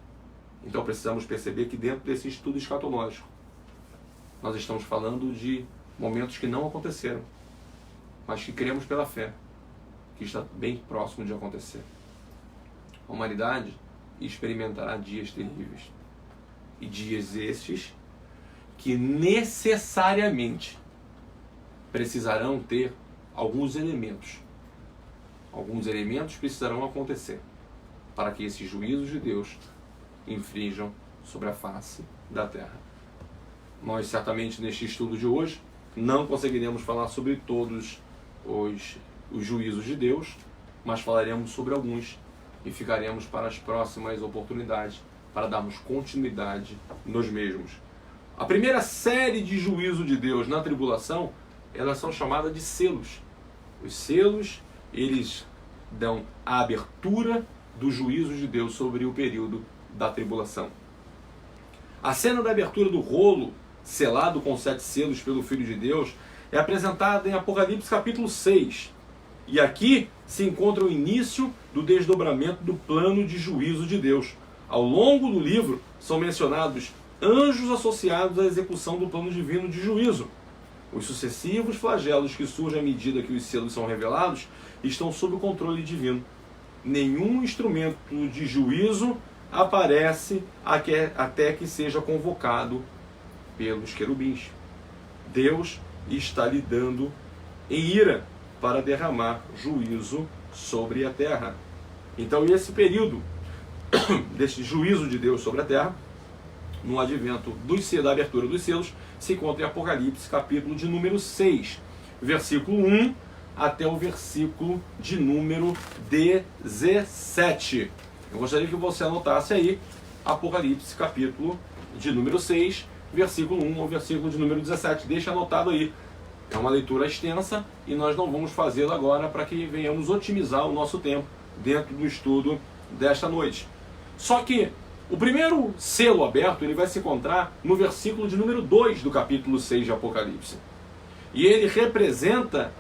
Speaker 1: Então precisamos perceber que dentro desse estudo escatológico nós estamos falando de momentos que não aconteceram, mas que cremos pela fé que está bem próximo de acontecer. A humanidade experimentará dias terríveis, e dias estes que necessariamente precisarão ter alguns elementos. Alguns elementos precisarão acontecer para que esses juízos de Deus infringam sobre a face da terra. Nós certamente neste estudo de hoje não conseguiremos falar sobre todos os juízos de Deus, mas falaremos sobre alguns e ficaremos para as próximas oportunidades para darmos continuidade nos mesmos. A primeira série de juízo de Deus na tribulação, elas são chamadas de selos. Os selos, eles dão a abertura do juízo de Deus sobre o período da tribulação. A cena da abertura do rolo, selado com 7 selos pelo Filho de Deus, é apresentada em Apocalipse capítulo 6. E aqui se encontra o início do desdobramento do plano de juízo de Deus. Ao longo do livro são mencionados anjos associados à execução do plano divino de juízo. Os sucessivos flagelos que surgem à medida que os selos são revelados estão sob o controle divino. Nenhum instrumento de juízo aparece até que seja convocado pelos querubins. Deus está lidando em ira para derramar juízo sobre a terra. Então esse período desse juízo de Deus sobre a terra, no advento da abertura dos selos, se encontra em Apocalipse, capítulo de número 6, versículo 1 até o versículo de número 17. Eu gostaria que você anotasse aí Apocalipse, capítulo de número 6, versículo 1 ao versículo de número 17. Deixa anotado aí. É uma leitura extensa e nós não vamos fazê-la agora para que venhamos otimizar o nosso tempo dentro do estudo desta noite. Só que o primeiro selo aberto ele vai se encontrar no versículo de número 2 do capítulo 6 de Apocalipse. E ele representa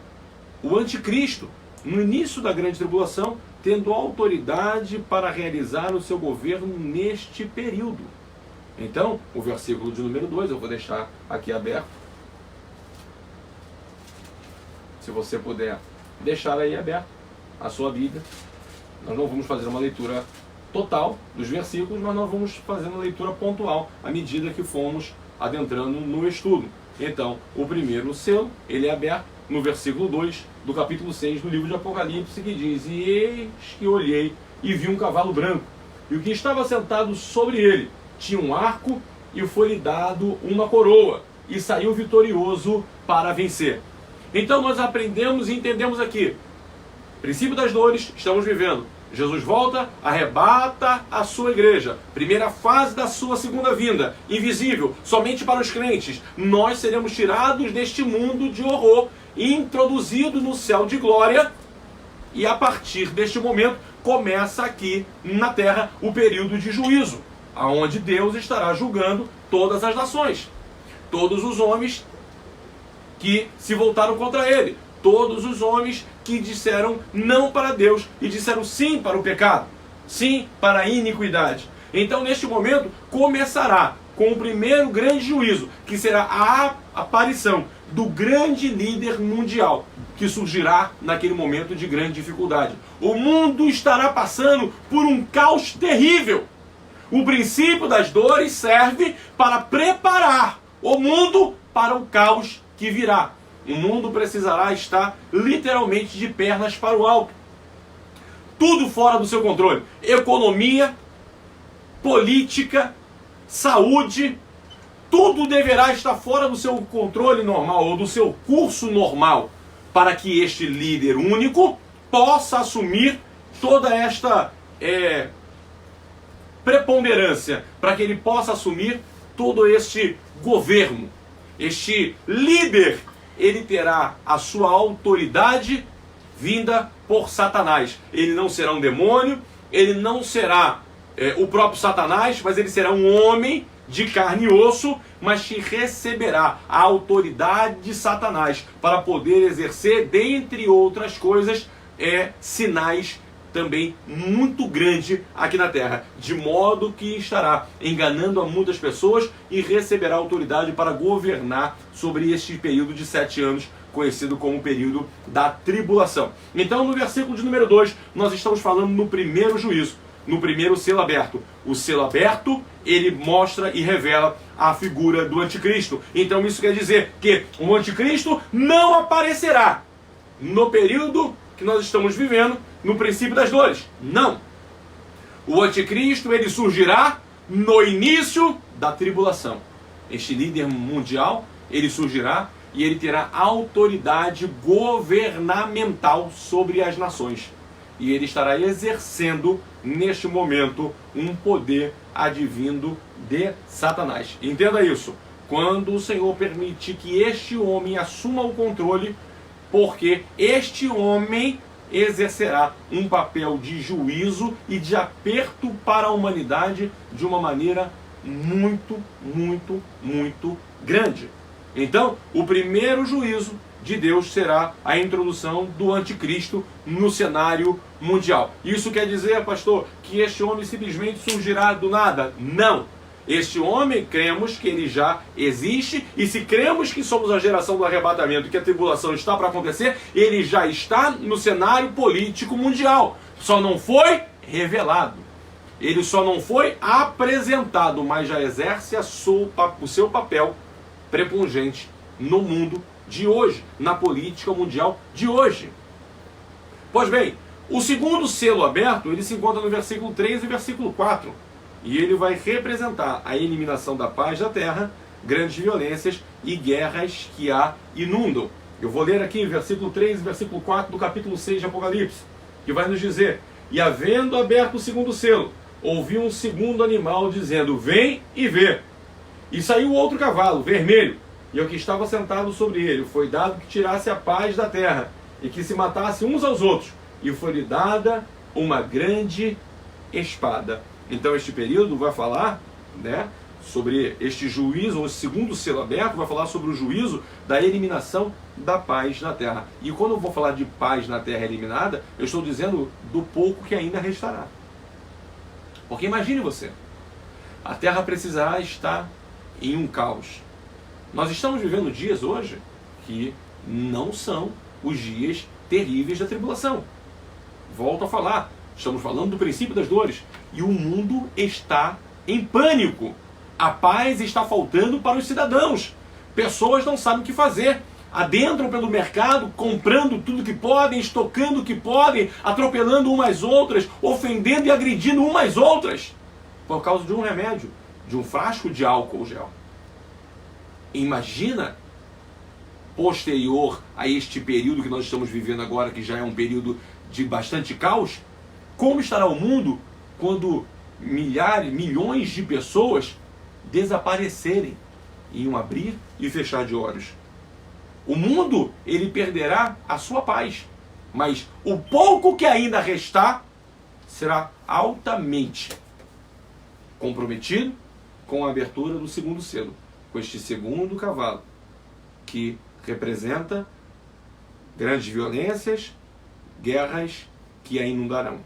Speaker 1: o anticristo, no início da grande tribulação, tendo autoridade para realizar o seu governo neste período. Então, o versículo de número 2, eu vou deixar aqui aberto. Se você puder deixar aí aberto a sua Bíblia. Nós não vamos fazer uma leitura total dos versículos, mas nós vamos fazer uma leitura pontual à medida que formos adentrando no estudo. Então, o primeiro selo, ele é aberto no versículo 2 do capítulo 6 do livro de Apocalipse, que diz: E eis que olhei e vi um cavalo branco, e o que estava sentado sobre ele tinha um arco, e foi-lhe dado uma coroa, e saiu vitorioso para vencer. Então nós aprendemos e entendemos aqui, princípio das dores, estamos vivendo. Jesus volta, arrebata a sua igreja. Primeira fase da sua segunda vinda. Invisível, somente para os crentes. Nós seremos tirados deste mundo de horror, introduzidos no céu de glória. E a partir deste momento, começa aqui na terra o período de juízo, aonde Deus estará julgando todas as nações. Todos os homens que se voltaram contra ele. Todos os homens que disseram não para Deus e disseram sim para o pecado, sim para a iniquidade. Então, neste momento, começará com o primeiro grande juízo, que será a aparição do grande líder mundial, que surgirá naquele momento de grande dificuldade. O mundo estará passando por um caos terrível. O princípio das dores serve para preparar o mundo para o caos que virá. O mundo precisará estar literalmente de pernas para o alto. Tudo fora do seu controle. Economia, política, saúde, tudo deverá estar fora do seu controle normal, ou do seu curso normal, para que este líder único possa assumir toda esta preponderância, para que ele possa assumir todo este governo. Este líder, ele terá a sua autoridade vinda por Satanás. Ele não será um demônio, ele não será o próprio Satanás, mas ele será um homem de carne e osso, mas que receberá a autoridade de Satanás para poder exercer, dentre outras coisas, sinais também muito grande aqui na terra, de modo que estará enganando a muitas pessoas e receberá autoridade para governar sobre este período de 7 anos, conhecido como o período da tribulação. Então, no versículo de número 2, nós estamos falando no primeiro juízo, no primeiro selo aberto. O selo aberto, ele mostra e revela a figura do anticristo. Então isso quer dizer que o anticristo não aparecerá no período que nós estamos vivendo, no princípio das dores. Não. O anticristo, ele surgirá no início da tribulação. Este líder mundial, ele surgirá e ele terá autoridade governamental sobre as nações. E ele estará exercendo, neste momento, um poder advindo de Satanás. Entenda isso. Quando o Senhor permite que este homem assuma o controle, porque este homem exercerá um papel de juízo e de aperto para a humanidade de uma maneira muito, muito, muito grande. Então, o primeiro juízo de Deus será a introdução do anticristo no cenário mundial. Isso quer dizer, pastor, que este homem simplesmente surgirá do nada? Não. Este homem, cremos que ele já existe, e se cremos que somos a geração do arrebatamento e que a tribulação está para acontecer, ele já está no cenário político mundial. Só não foi revelado. Ele só não foi apresentado, mas já exerce o seu papel prepondente no mundo de hoje, na política mundial de hoje. Pois bem, o segundo selo aberto, ele se encontra no versículo 3 e versículo 4. E ele vai representar a eliminação da paz da terra, grandes violências e guerras que a inundam. Eu vou ler aqui versículo 3 e versículo 4 do capítulo 6 de Apocalipse, que vai nos dizer: E havendo aberto o segundo selo, ouvi um segundo animal dizendo: Vem e vê. E saiu outro cavalo, vermelho, e ao que estava sentado sobre ele foi dado que tirasse a paz da terra, e que se matasse uns aos outros, e foi-lhe dada uma grande espada. Então este período vai falar, sobre este juízo, ou esse segundo selo aberto, vai falar sobre o juízo da eliminação da paz na terra. E quando eu vou falar de paz na terra eliminada, eu estou dizendo do pouco que ainda restará. Porque imagine você, a terra precisará estar em um caos. Nós estamos vivendo dias hoje que não são os dias terríveis da tribulação. Volto a falar, estamos falando do princípio das dores. E o mundo está em pânico. A paz está faltando para os cidadãos. Pessoas não sabem o que fazer. Adentram pelo mercado, comprando tudo que podem, estocando o que podem, atropelando umas às outras, ofendendo e agredindo umas às outras, por causa de um remédio, de um frasco de álcool gel. Imagina, posterior a este período que nós estamos vivendo agora, que já é um período de bastante caos, como estará o mundo quando milhões de pessoas desaparecerem em um abrir e fechar de olhos. O mundo, ele perderá a sua paz, mas o pouco que ainda restar será altamente comprometido com a abertura do segundo selo, com este segundo cavalo, que representa grandes violências, guerras que a inundarão.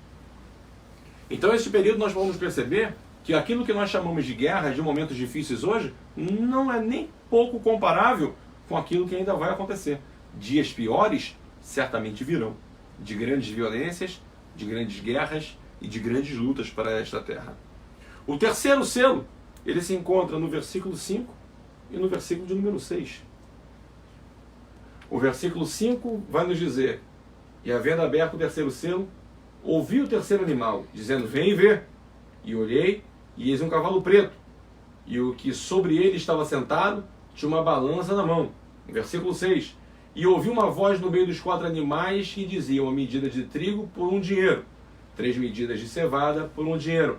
Speaker 1: Então, nesse período, nós vamos perceber que aquilo que nós chamamos de guerras, de momentos difíceis hoje, não é nem pouco comparável com aquilo que ainda vai acontecer. Dias piores certamente virão, de grandes violências, de grandes guerras e de grandes lutas para esta terra. O terceiro selo, ele se encontra no versículo 5 e no versículo de número 6. O versículo 5 vai nos dizer: e havendo aberto o terceiro selo, ouvi o terceiro animal, dizendo: vem e vê. E olhei, e eis um cavalo preto, e o que sobre ele estava sentado tinha uma balança na mão. Versículo 6. E ouvi uma voz no meio dos 4 animais que dizia: uma medida de trigo por 1 dinheiro, 3 medidas de cevada por 1 dinheiro,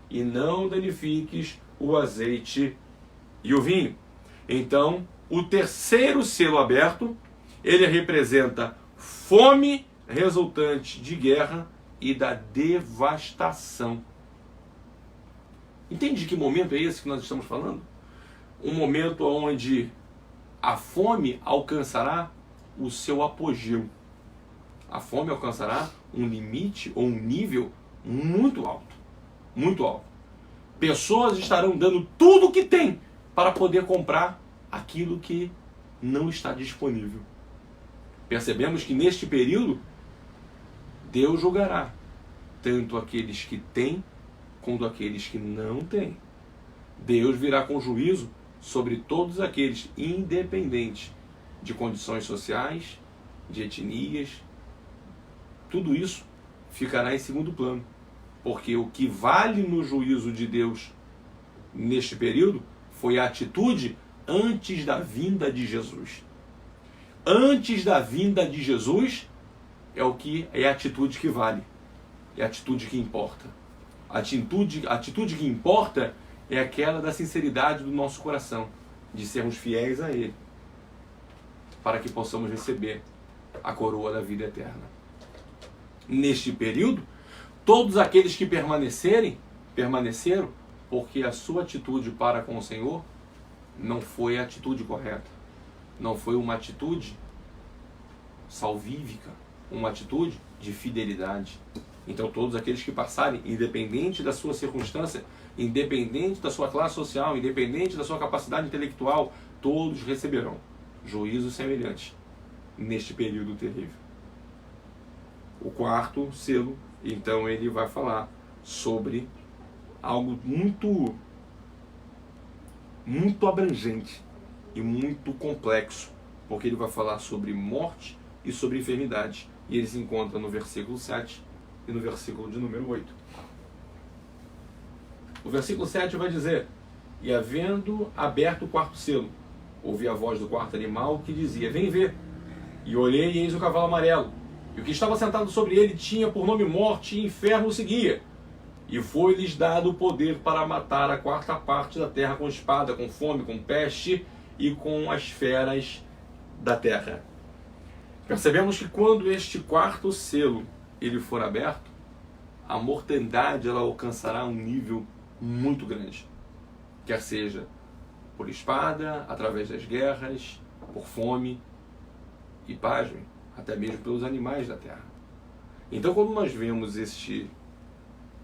Speaker 1: e não danifiques o azeite e o vinho. Então, o terceiro selo aberto, ele representa fome resultante de guerra e da devastação. Entende de que momento é esse que nós estamos falando? Um momento onde a fome alcançará o seu apogeu. A fome alcançará um limite ou um nível muito alto. Muito alto. Pessoas estarão dando tudo o que têm para poder comprar aquilo que não está disponível. Percebemos que neste período Deus julgará tanto aqueles que têm quanto aqueles que não têm. Deus virá com juízo sobre todos aqueles, independente de condições sociais, de etnias. Tudo isso ficará em segundo plano, porque o que vale no juízo de Deus neste período foi a atitude antes da vinda de Jesus. Antes da vinda de Jesus é a atitude que vale, é a atitude que importa. A atitude que importa é aquela da sinceridade do nosso coração, de sermos fiéis a Ele, para que possamos receber a coroa da vida eterna. Neste período, todos aqueles que permaneceram porque a sua atitude para com o Senhor não foi a atitude correta, não foi uma atitude salvífica, uma atitude de fidelidade. Então todos aqueles que passarem, independente da sua circunstância, independente da sua classe social, independente da sua capacidade intelectual, todos receberão juízo semelhante neste período terrível. O quarto selo, então, ele vai falar sobre algo muito abrangente e muito complexo, porque ele vai falar sobre morte e sobre enfermidade. E ele se encontra no versículo 7 e no versículo de número 8. O versículo 7 vai dizer: e havendo aberto o quarto selo, ouvi a voz do quarto animal que dizia: vem ver. E olhei, e eis o cavalo amarelo, e o que estava sentado sobre ele tinha por nome Morte, e Inferno o seguia. E foi-lhes dado o poder para matar a quarta parte da terra com espada, com fome, com peste e com as feras da terra. Percebemos que quando este quarto selo ele for aberto, a mortandade ela alcançará um nível muito grande. quer seja por espada, através das guerras, por fome e, pasmem, até mesmo pelos animais da terra. Então, quando nós vemos este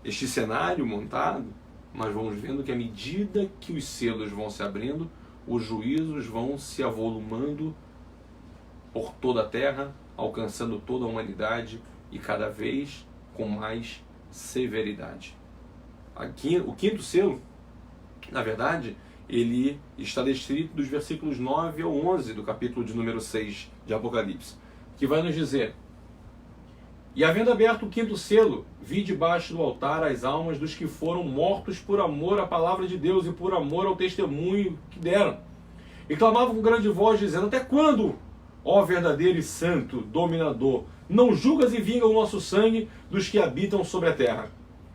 Speaker 1: cenário montado, nós vamos vendo que à medida que os selos vão se abrindo, os juízos vão se avolumando por toda a terra, alcançando toda a humanidade e cada vez com mais severidade. Aqui, o quinto selo, na verdade, ele está descrito dos versículos 9 ao 11 do capítulo de número 6 de Apocalipse, que vai nos dizer: e havendo aberto o quinto selo, vi debaixo do altar as almas dos que foram mortos por amor à palavra de Deus e por amor ao testemunho que deram. E clamavam com grande voz, dizendo: até quando, ó verdadeiro e santo, dominador, não julgas e vinga o nosso sangue dos que habitam sobre a terra?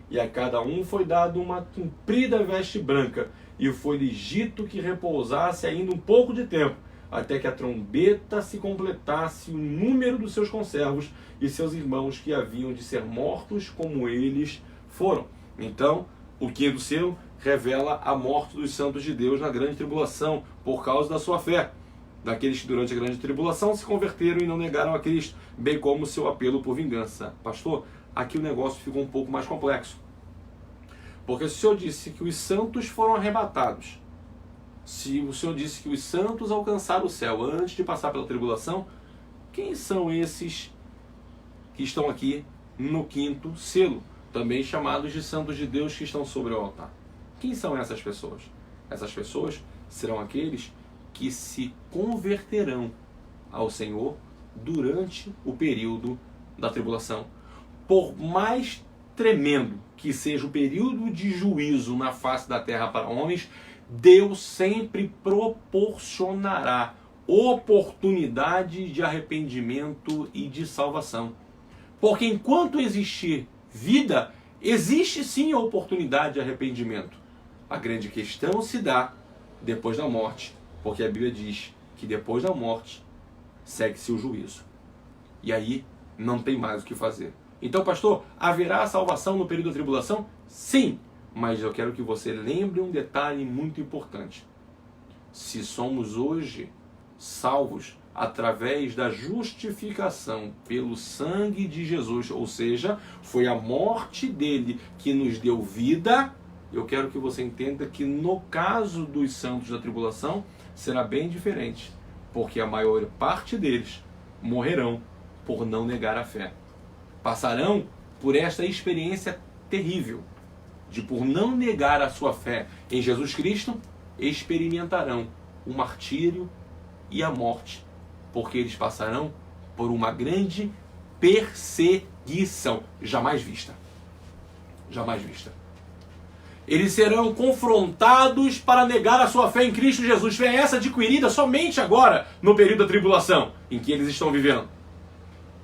Speaker 1: E a cada um foi dado uma comprida veste branca, e foi-lhe dito que repousasse ainda um pouco de tempo, até que a trombeta se completasse o número dos seus conservos e seus irmãos que haviam de ser mortos como eles foram. Então, o quinto selo revela a morte dos santos de Deus na grande tribulação, por causa da sua fé, daqueles que durante a grande tribulação se converteram e não negaram a Cristo, bem como o seu apelo por vingança. Pastor, aqui o negócio ficou um pouco mais complexo. Porque se o Senhor disse que os santos foram arrebatados, se o Senhor disse que os santos alcançaram o céu antes de passar pela tribulação, quem são esses que estão aqui no quinto selo, também chamados de santos de Deus que estão sobre o altar? Quem são essas pessoas? Essas pessoas serão aqueles que se converterão ao Senhor durante o período da tribulação. Por mais tremendo que seja o período de juízo na face da terra para homens, Deus sempre proporcionará oportunidade de arrependimento e de salvação. Porque enquanto existir vida, existe sim a oportunidade de arrependimento. A grande questão se dá depois da morte, porque a Bíblia diz que depois da morte segue-se o juízo. E aí não tem mais o que fazer. Então, pastor, haverá salvação no período da tribulação? Sim, mas eu quero que você lembre um detalhe muito importante. Se somos hoje salvos através da justificação pelo sangue de Jesus, ou seja, foi a morte dele que nos deu vida, eu quero que você entenda que no caso dos santos da tribulação será bem diferente, porque a maior parte deles morrerão por não negar a fé. Passarão por esta experiência terrível de, por não negar a sua fé em Jesus Cristo, experimentarão o martírio e a morte, porque eles passarão por uma grande perseguição jamais vista. Jamais vista. Eles serão confrontados para negar a sua fé em Cristo Jesus. Fé essa adquirida somente agora, no período da tribulação em que eles estão vivendo.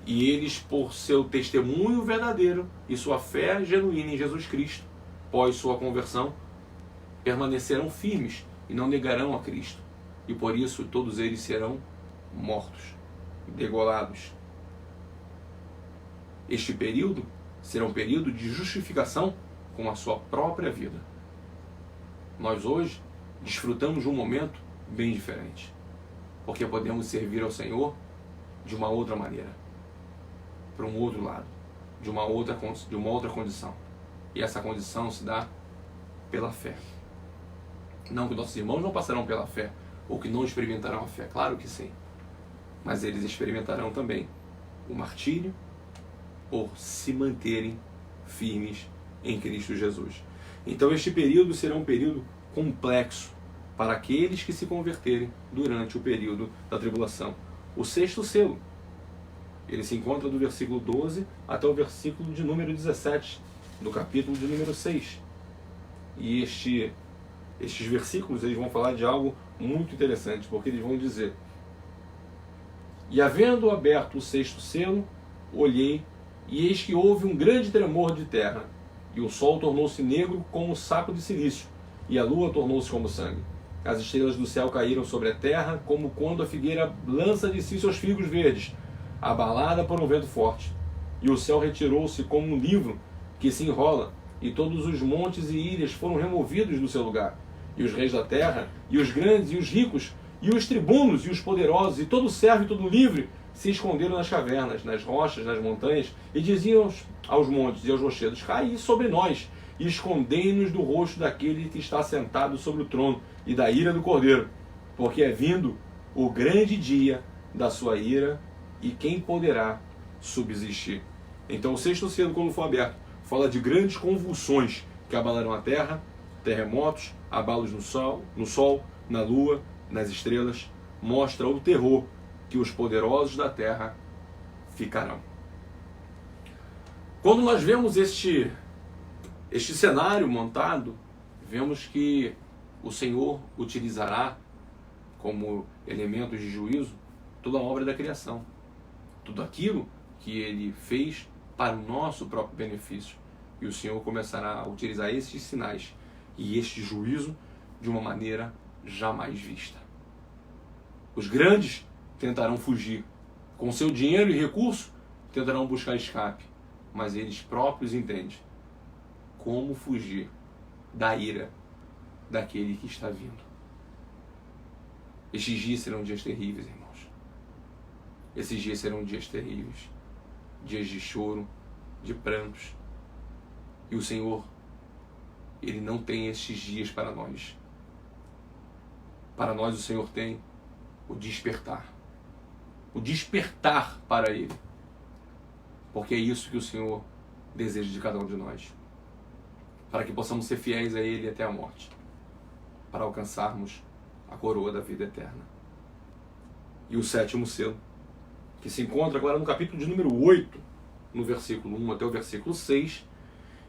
Speaker 1: E eles, por seu testemunho verdadeiro e sua fé genuína em Jesus Cristo, pós sua conversão, permanecerão firmes e não negarão a Cristo. E por isso todos eles serão mortos, degolados. Este período será um período de justificação com a sua própria vida. Nós hoje desfrutamos de um momento bem diferente, porque podemos servir ao Senhor de uma outra maneira, para um outro lado, de uma outra condição. E essa condição se dá pela fé. Não que nossos irmãos não passarão pela fé, ou que não experimentarão a fé, claro que sim. Mas eles experimentarão também o martírio por se manterem firmes em Cristo Jesus. Então este período será um período complexo para aqueles que se converterem durante o período da tribulação. O sexto selo, ele se encontra do versículo 12 até o versículo de número 17, do capítulo de número 6. E estes versículos eles vão falar de algo muito interessante, porque eles vão dizer: e havendo aberto o sexto selo, olhei, e eis que houve um grande tremor de terra, e o sol tornou-se negro como saco de silício, e a lua tornou-se como sangue. As estrelas do céu caíram sobre a terra, como quando a figueira lança de si seus figos verdes, abalada por um vento forte. E o céu retirou-se como um livro que se enrola, e todos os montes e ilhas foram removidos do seu lugar. e os reis da terra, e os grandes e os ricos, e os tribunos e os poderosos, e todo servo e todo livre, se esconderam nas cavernas, nas rochas, nas montanhas, e diziam aos montes e aos rochedos: caí sobre nós, e escondei-nos do rosto daquele que está sentado sobre o trono, e da ira do Cordeiro, porque é vindo o grande dia da sua ira, e quem poderá subsistir? Então o sexto selo, quando for aberto, fala de grandes convulsões que abalarão a terra, terremotos, abalos no sol, na lua, nas estrelas, mostra o terror que os poderosos da terra ficarão. Quando nós vemos este cenário montado, vemos que o Senhor utilizará como elementos de juízo toda a obra da criação, tudo aquilo que Ele fez para o nosso próprio benefício. E o Senhor começará a utilizar esses sinais e este juízo de uma maneira jamais vista. Os grandes tentarão fugir. Com seu dinheiro e recurso, tentarão buscar escape. Mas eles próprios entendem como fugir da ira daquele que está vindo. Estes dias serão dias terríveis, irmãos. Esses dias serão dias terríveis. Dias de choro, de prantos. E o Senhor, Ele não tem estes dias para nós. Para nós o Senhor tem o despertar. O despertar para Ele. Porque é isso que o Senhor deseja de cada um de nós. Para que possamos ser fiéis a Ele até a morte. Para alcançarmos a coroa da vida eterna. E o sétimo selo, que se encontra agora no capítulo de número 8, no versículo 1 até o versículo 6,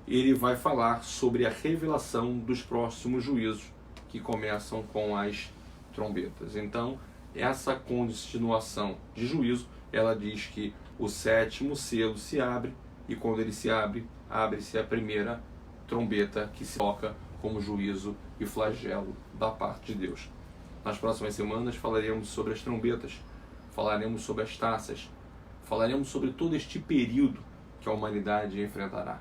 Speaker 1: ele vai falar sobre a revelação dos próximos juízos, que começam com as trombetas. Então, essa continuação de juízo, ela diz que o sétimo selo se abre, e quando ele se abre, abre-se a primeira trombeta que se toca como juízo e flagelo da parte de Deus. Nas próximas semanas falaremos sobre as trombetas, falaremos sobre as taças, falaremos sobre todo este período que a humanidade enfrentará.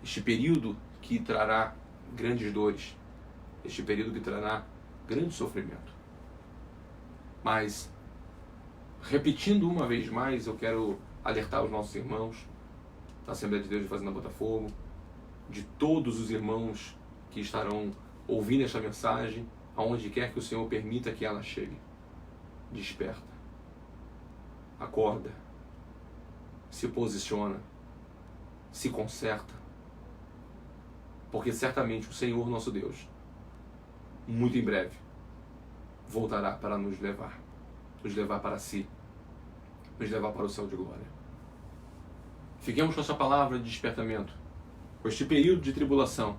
Speaker 1: Este período que trará grandes dores, este período que trará grande sofrimento. Mas, repetindo uma vez mais, eu quero alertar os nossos irmãos da Assembleia de Deus de Fazenda Botafogo, de todos os irmãos que estarão ouvindo esta mensagem, aonde quer que o Senhor permita que ela chegue. Desperta, acorda, se posiciona, se conserta, porque certamente o Senhor nosso Deus, muito em breve, voltará para nos levar para si, nos levar para o céu de glória. Fiquemos com essa palavra de despertamento, com este período de tribulação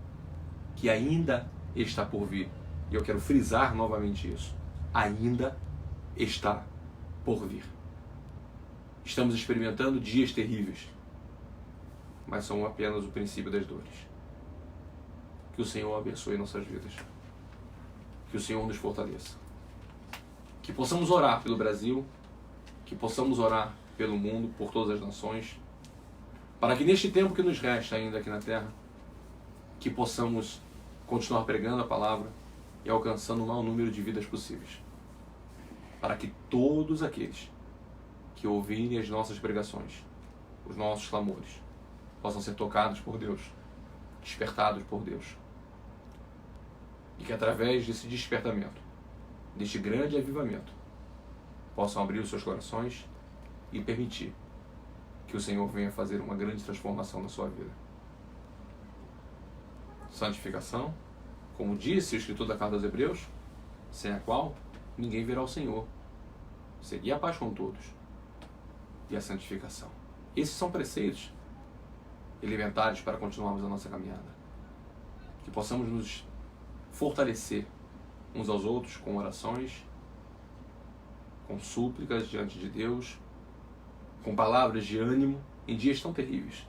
Speaker 1: que ainda está por vir. E eu quero frisar novamente isso. Ainda está por vir. Estamos experimentando dias terríveis, mas são apenas o princípio das dores. Que o Senhor abençoe nossas vidas. Que o Senhor nos fortaleça. Que possamos orar pelo Brasil, que possamos orar pelo mundo, por todas as nações, para que neste tempo que nos resta ainda aqui na terra, que possamos continuar pregando a palavra e alcançando o maior número de vidas possíveis. Para que todos aqueles que ouvirem as nossas pregações, os nossos clamores, possam ser tocados por Deus, despertados por Deus. E que através desse despertamento, deste grande avivamento, possam abrir os seus corações e permitir que o Senhor venha fazer uma grande transformação na sua vida. Santificação, como disse o escritor da carta aos Hebreus, sem a qual ninguém verá o Senhor. Seria a paz com todos e a santificação. Esses são preceitos elementares para continuarmos a nossa caminhada. Que possamos nos fortalecer uns aos outros com orações, com súplicas diante de Deus, com palavras de ânimo em dias tão terríveis.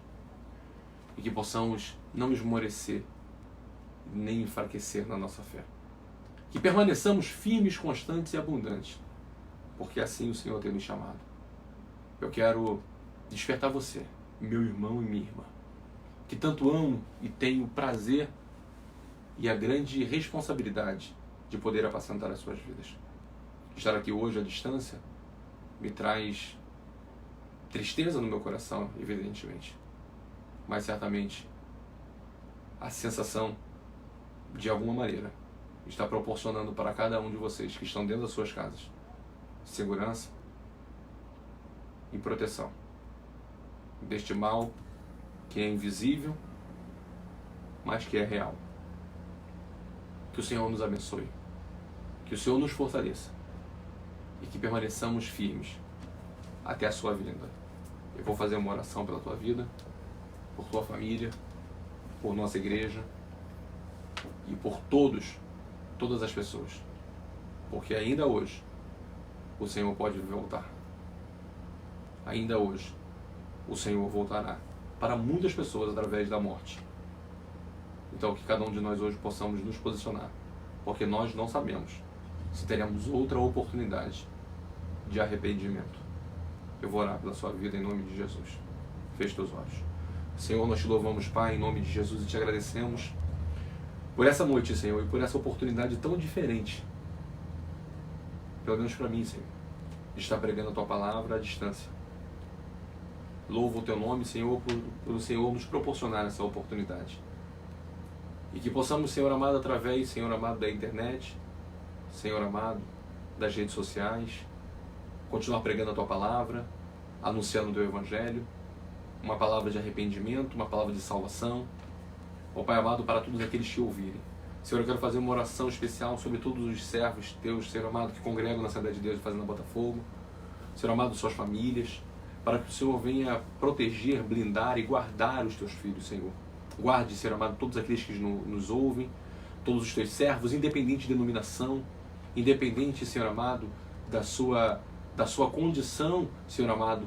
Speaker 1: E que possamos não esmorecer, nem enfraquecer na nossa fé. Que permaneçamos firmes, constantes e abundantes, porque assim o Senhor tem nos chamado. Eu quero despertar você, meu irmão e minha irmã, que tanto amo e tenho prazer e a grande responsabilidade de poder apacentar as suas vidas. Estar aqui hoje à distância me traz tristeza no meu coração, evidentemente, mas certamente a sensação, de alguma maneira, está proporcionando para cada um de vocês que estão dentro das suas casas segurança e proteção deste mal que é invisível, mas que é real. Que o Senhor nos abençoe, que o Senhor nos fortaleça e que permaneçamos firmes até a sua vinda. Eu vou fazer uma oração pela tua vida, por tua família, por nossa igreja e por todas as pessoas, porque ainda hoje o Senhor pode voltar. Ainda hoje o Senhor voltará para muitas pessoas através da morte. Então que cada um de nós hoje possamos nos posicionar, porque nós não sabemos se teremos outra oportunidade de arrependimento. Eu vou orar pela sua vida em nome de Jesus. Feche teus olhos. Senhor, nós te louvamos, Pai, em nome de Jesus, e te agradecemos por essa noite, Senhor, e por essa oportunidade tão diferente, pelo menos para mim, Senhor, de estar pregando a tua palavra à distância. Louvo o teu nome, Senhor, por o Senhor nos proporcionar essa oportunidade. E que possamos, Senhor amado, através, Senhor amado, da internet, Senhor amado, das redes sociais, continuar pregando a tua palavra, anunciando o teu evangelho, uma palavra de arrependimento, uma palavra de salvação, ó Pai amado, para todos aqueles que ouvirem. Senhor, eu quero fazer uma oração especial sobre todos os servos teus, Senhor amado, que congregam na Cidade de Deus, fazendo a Botafogo, Senhor amado, suas famílias, para que o Senhor venha proteger, blindar e guardar os teus filhos, Senhor. Guarde, Senhor amado, todos aqueles que nos ouvem, todos os teus servos, independente de denominação, independente, Senhor amado, da sua condição, Senhor amado,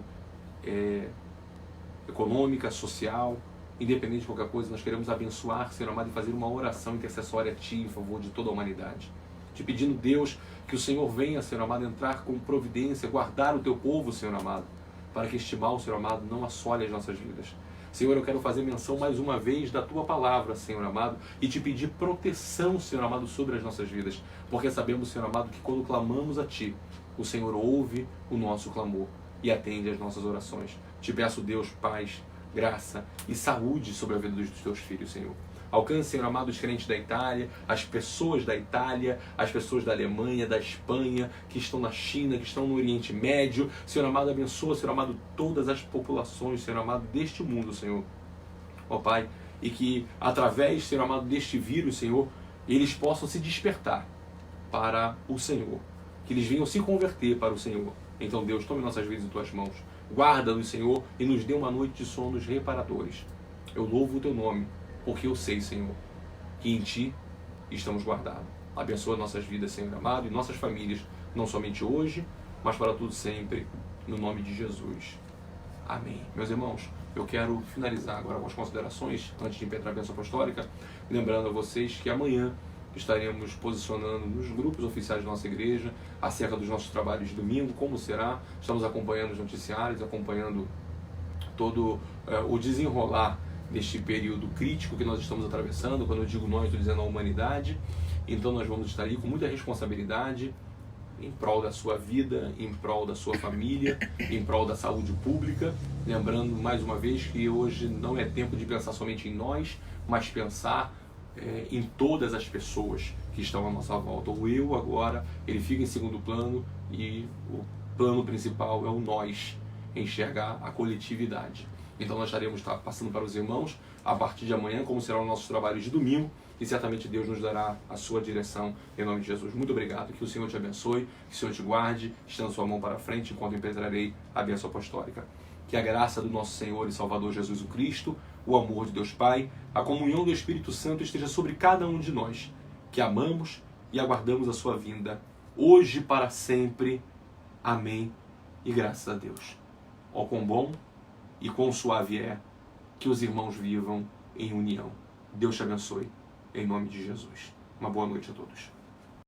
Speaker 1: econômica, social, independente de qualquer coisa, nós queremos abençoar, Senhor amado, e fazer uma oração intercessória a Ti em favor de toda a humanidade. Te pedindo, Deus, que o Senhor venha, Senhor amado, entrar com providência, guardar o Teu povo, Senhor amado, para que este mal, Senhor amado, não assole as nossas vidas. Senhor, eu quero fazer menção mais uma vez da Tua palavra, Senhor amado, e Te pedir proteção, Senhor amado, sobre as nossas vidas, porque sabemos, Senhor amado, que quando clamamos a Ti, o Senhor ouve o nosso clamor e atende as nossas orações. Te peço, Deus, paz, graça e saúde sobre a vida dos Teus filhos, Senhor. Alcance, Senhor amado, os crentes da Itália, as pessoas da Itália, as pessoas da Alemanha, da Espanha, que estão na China, que estão no Oriente Médio. Senhor amado, abençoa, Senhor amado, todas as populações, Senhor amado, deste mundo, Senhor. Ó Pai, e que através, Senhor amado, deste vírus, Senhor, eles possam se despertar para o Senhor. Que eles venham se converter para o Senhor. Então, Deus, tome nossas vidas em Tuas mãos. Guarda-nos, Senhor, e nos dê uma noite de sonos reparadores. Eu louvo o Teu nome, porque eu sei, Senhor, que em Ti estamos guardados. Abençoa nossas vidas, Senhor amado, e nossas famílias, não somente hoje, mas para tudo sempre, no nome de Jesus. Amém. Meus irmãos, eu quero finalizar agora com as considerações, antes de impetrar a bênção apostólica, lembrando a vocês que amanhã estaremos posicionando nos grupos oficiais da nossa igreja acerca dos nossos trabalhos de domingo, como será. Estamos acompanhando os noticiários, acompanhando todo o desenrolar deste período crítico que nós estamos atravessando. Quando eu digo nós, estou dizendo a humanidade. Então nós vamos estar aí com muita responsabilidade em prol da sua vida, em prol da sua família, em prol da saúde pública. Lembrando mais uma vez que hoje não é tempo de pensar somente em nós, mas pensar em todas as pessoas que estão à nossa volta. O eu agora, ele fica em segundo plano e o plano principal é o nós, enxergar a coletividade. Então nós estaremos passando para os irmãos a partir de amanhã, como serão os nossos trabalhos de domingo, e certamente Deus nos dará a sua direção em nome de Jesus. Muito obrigado, que o Senhor te abençoe, que o Senhor te guarde, estenda sua mão para frente enquanto impetrarei a bênção apostólica. Que a graça do nosso Senhor e Salvador Jesus o Cristo, o amor de Deus Pai, a comunhão do Espírito Santo esteja sobre cada um de nós, que amamos e aguardamos a sua vinda, hoje e para sempre. Amém e graças a Deus. Ó quão bom e quão suave é que os irmãos vivam em união. Deus te abençoe, em nome de Jesus. Uma boa noite a todos.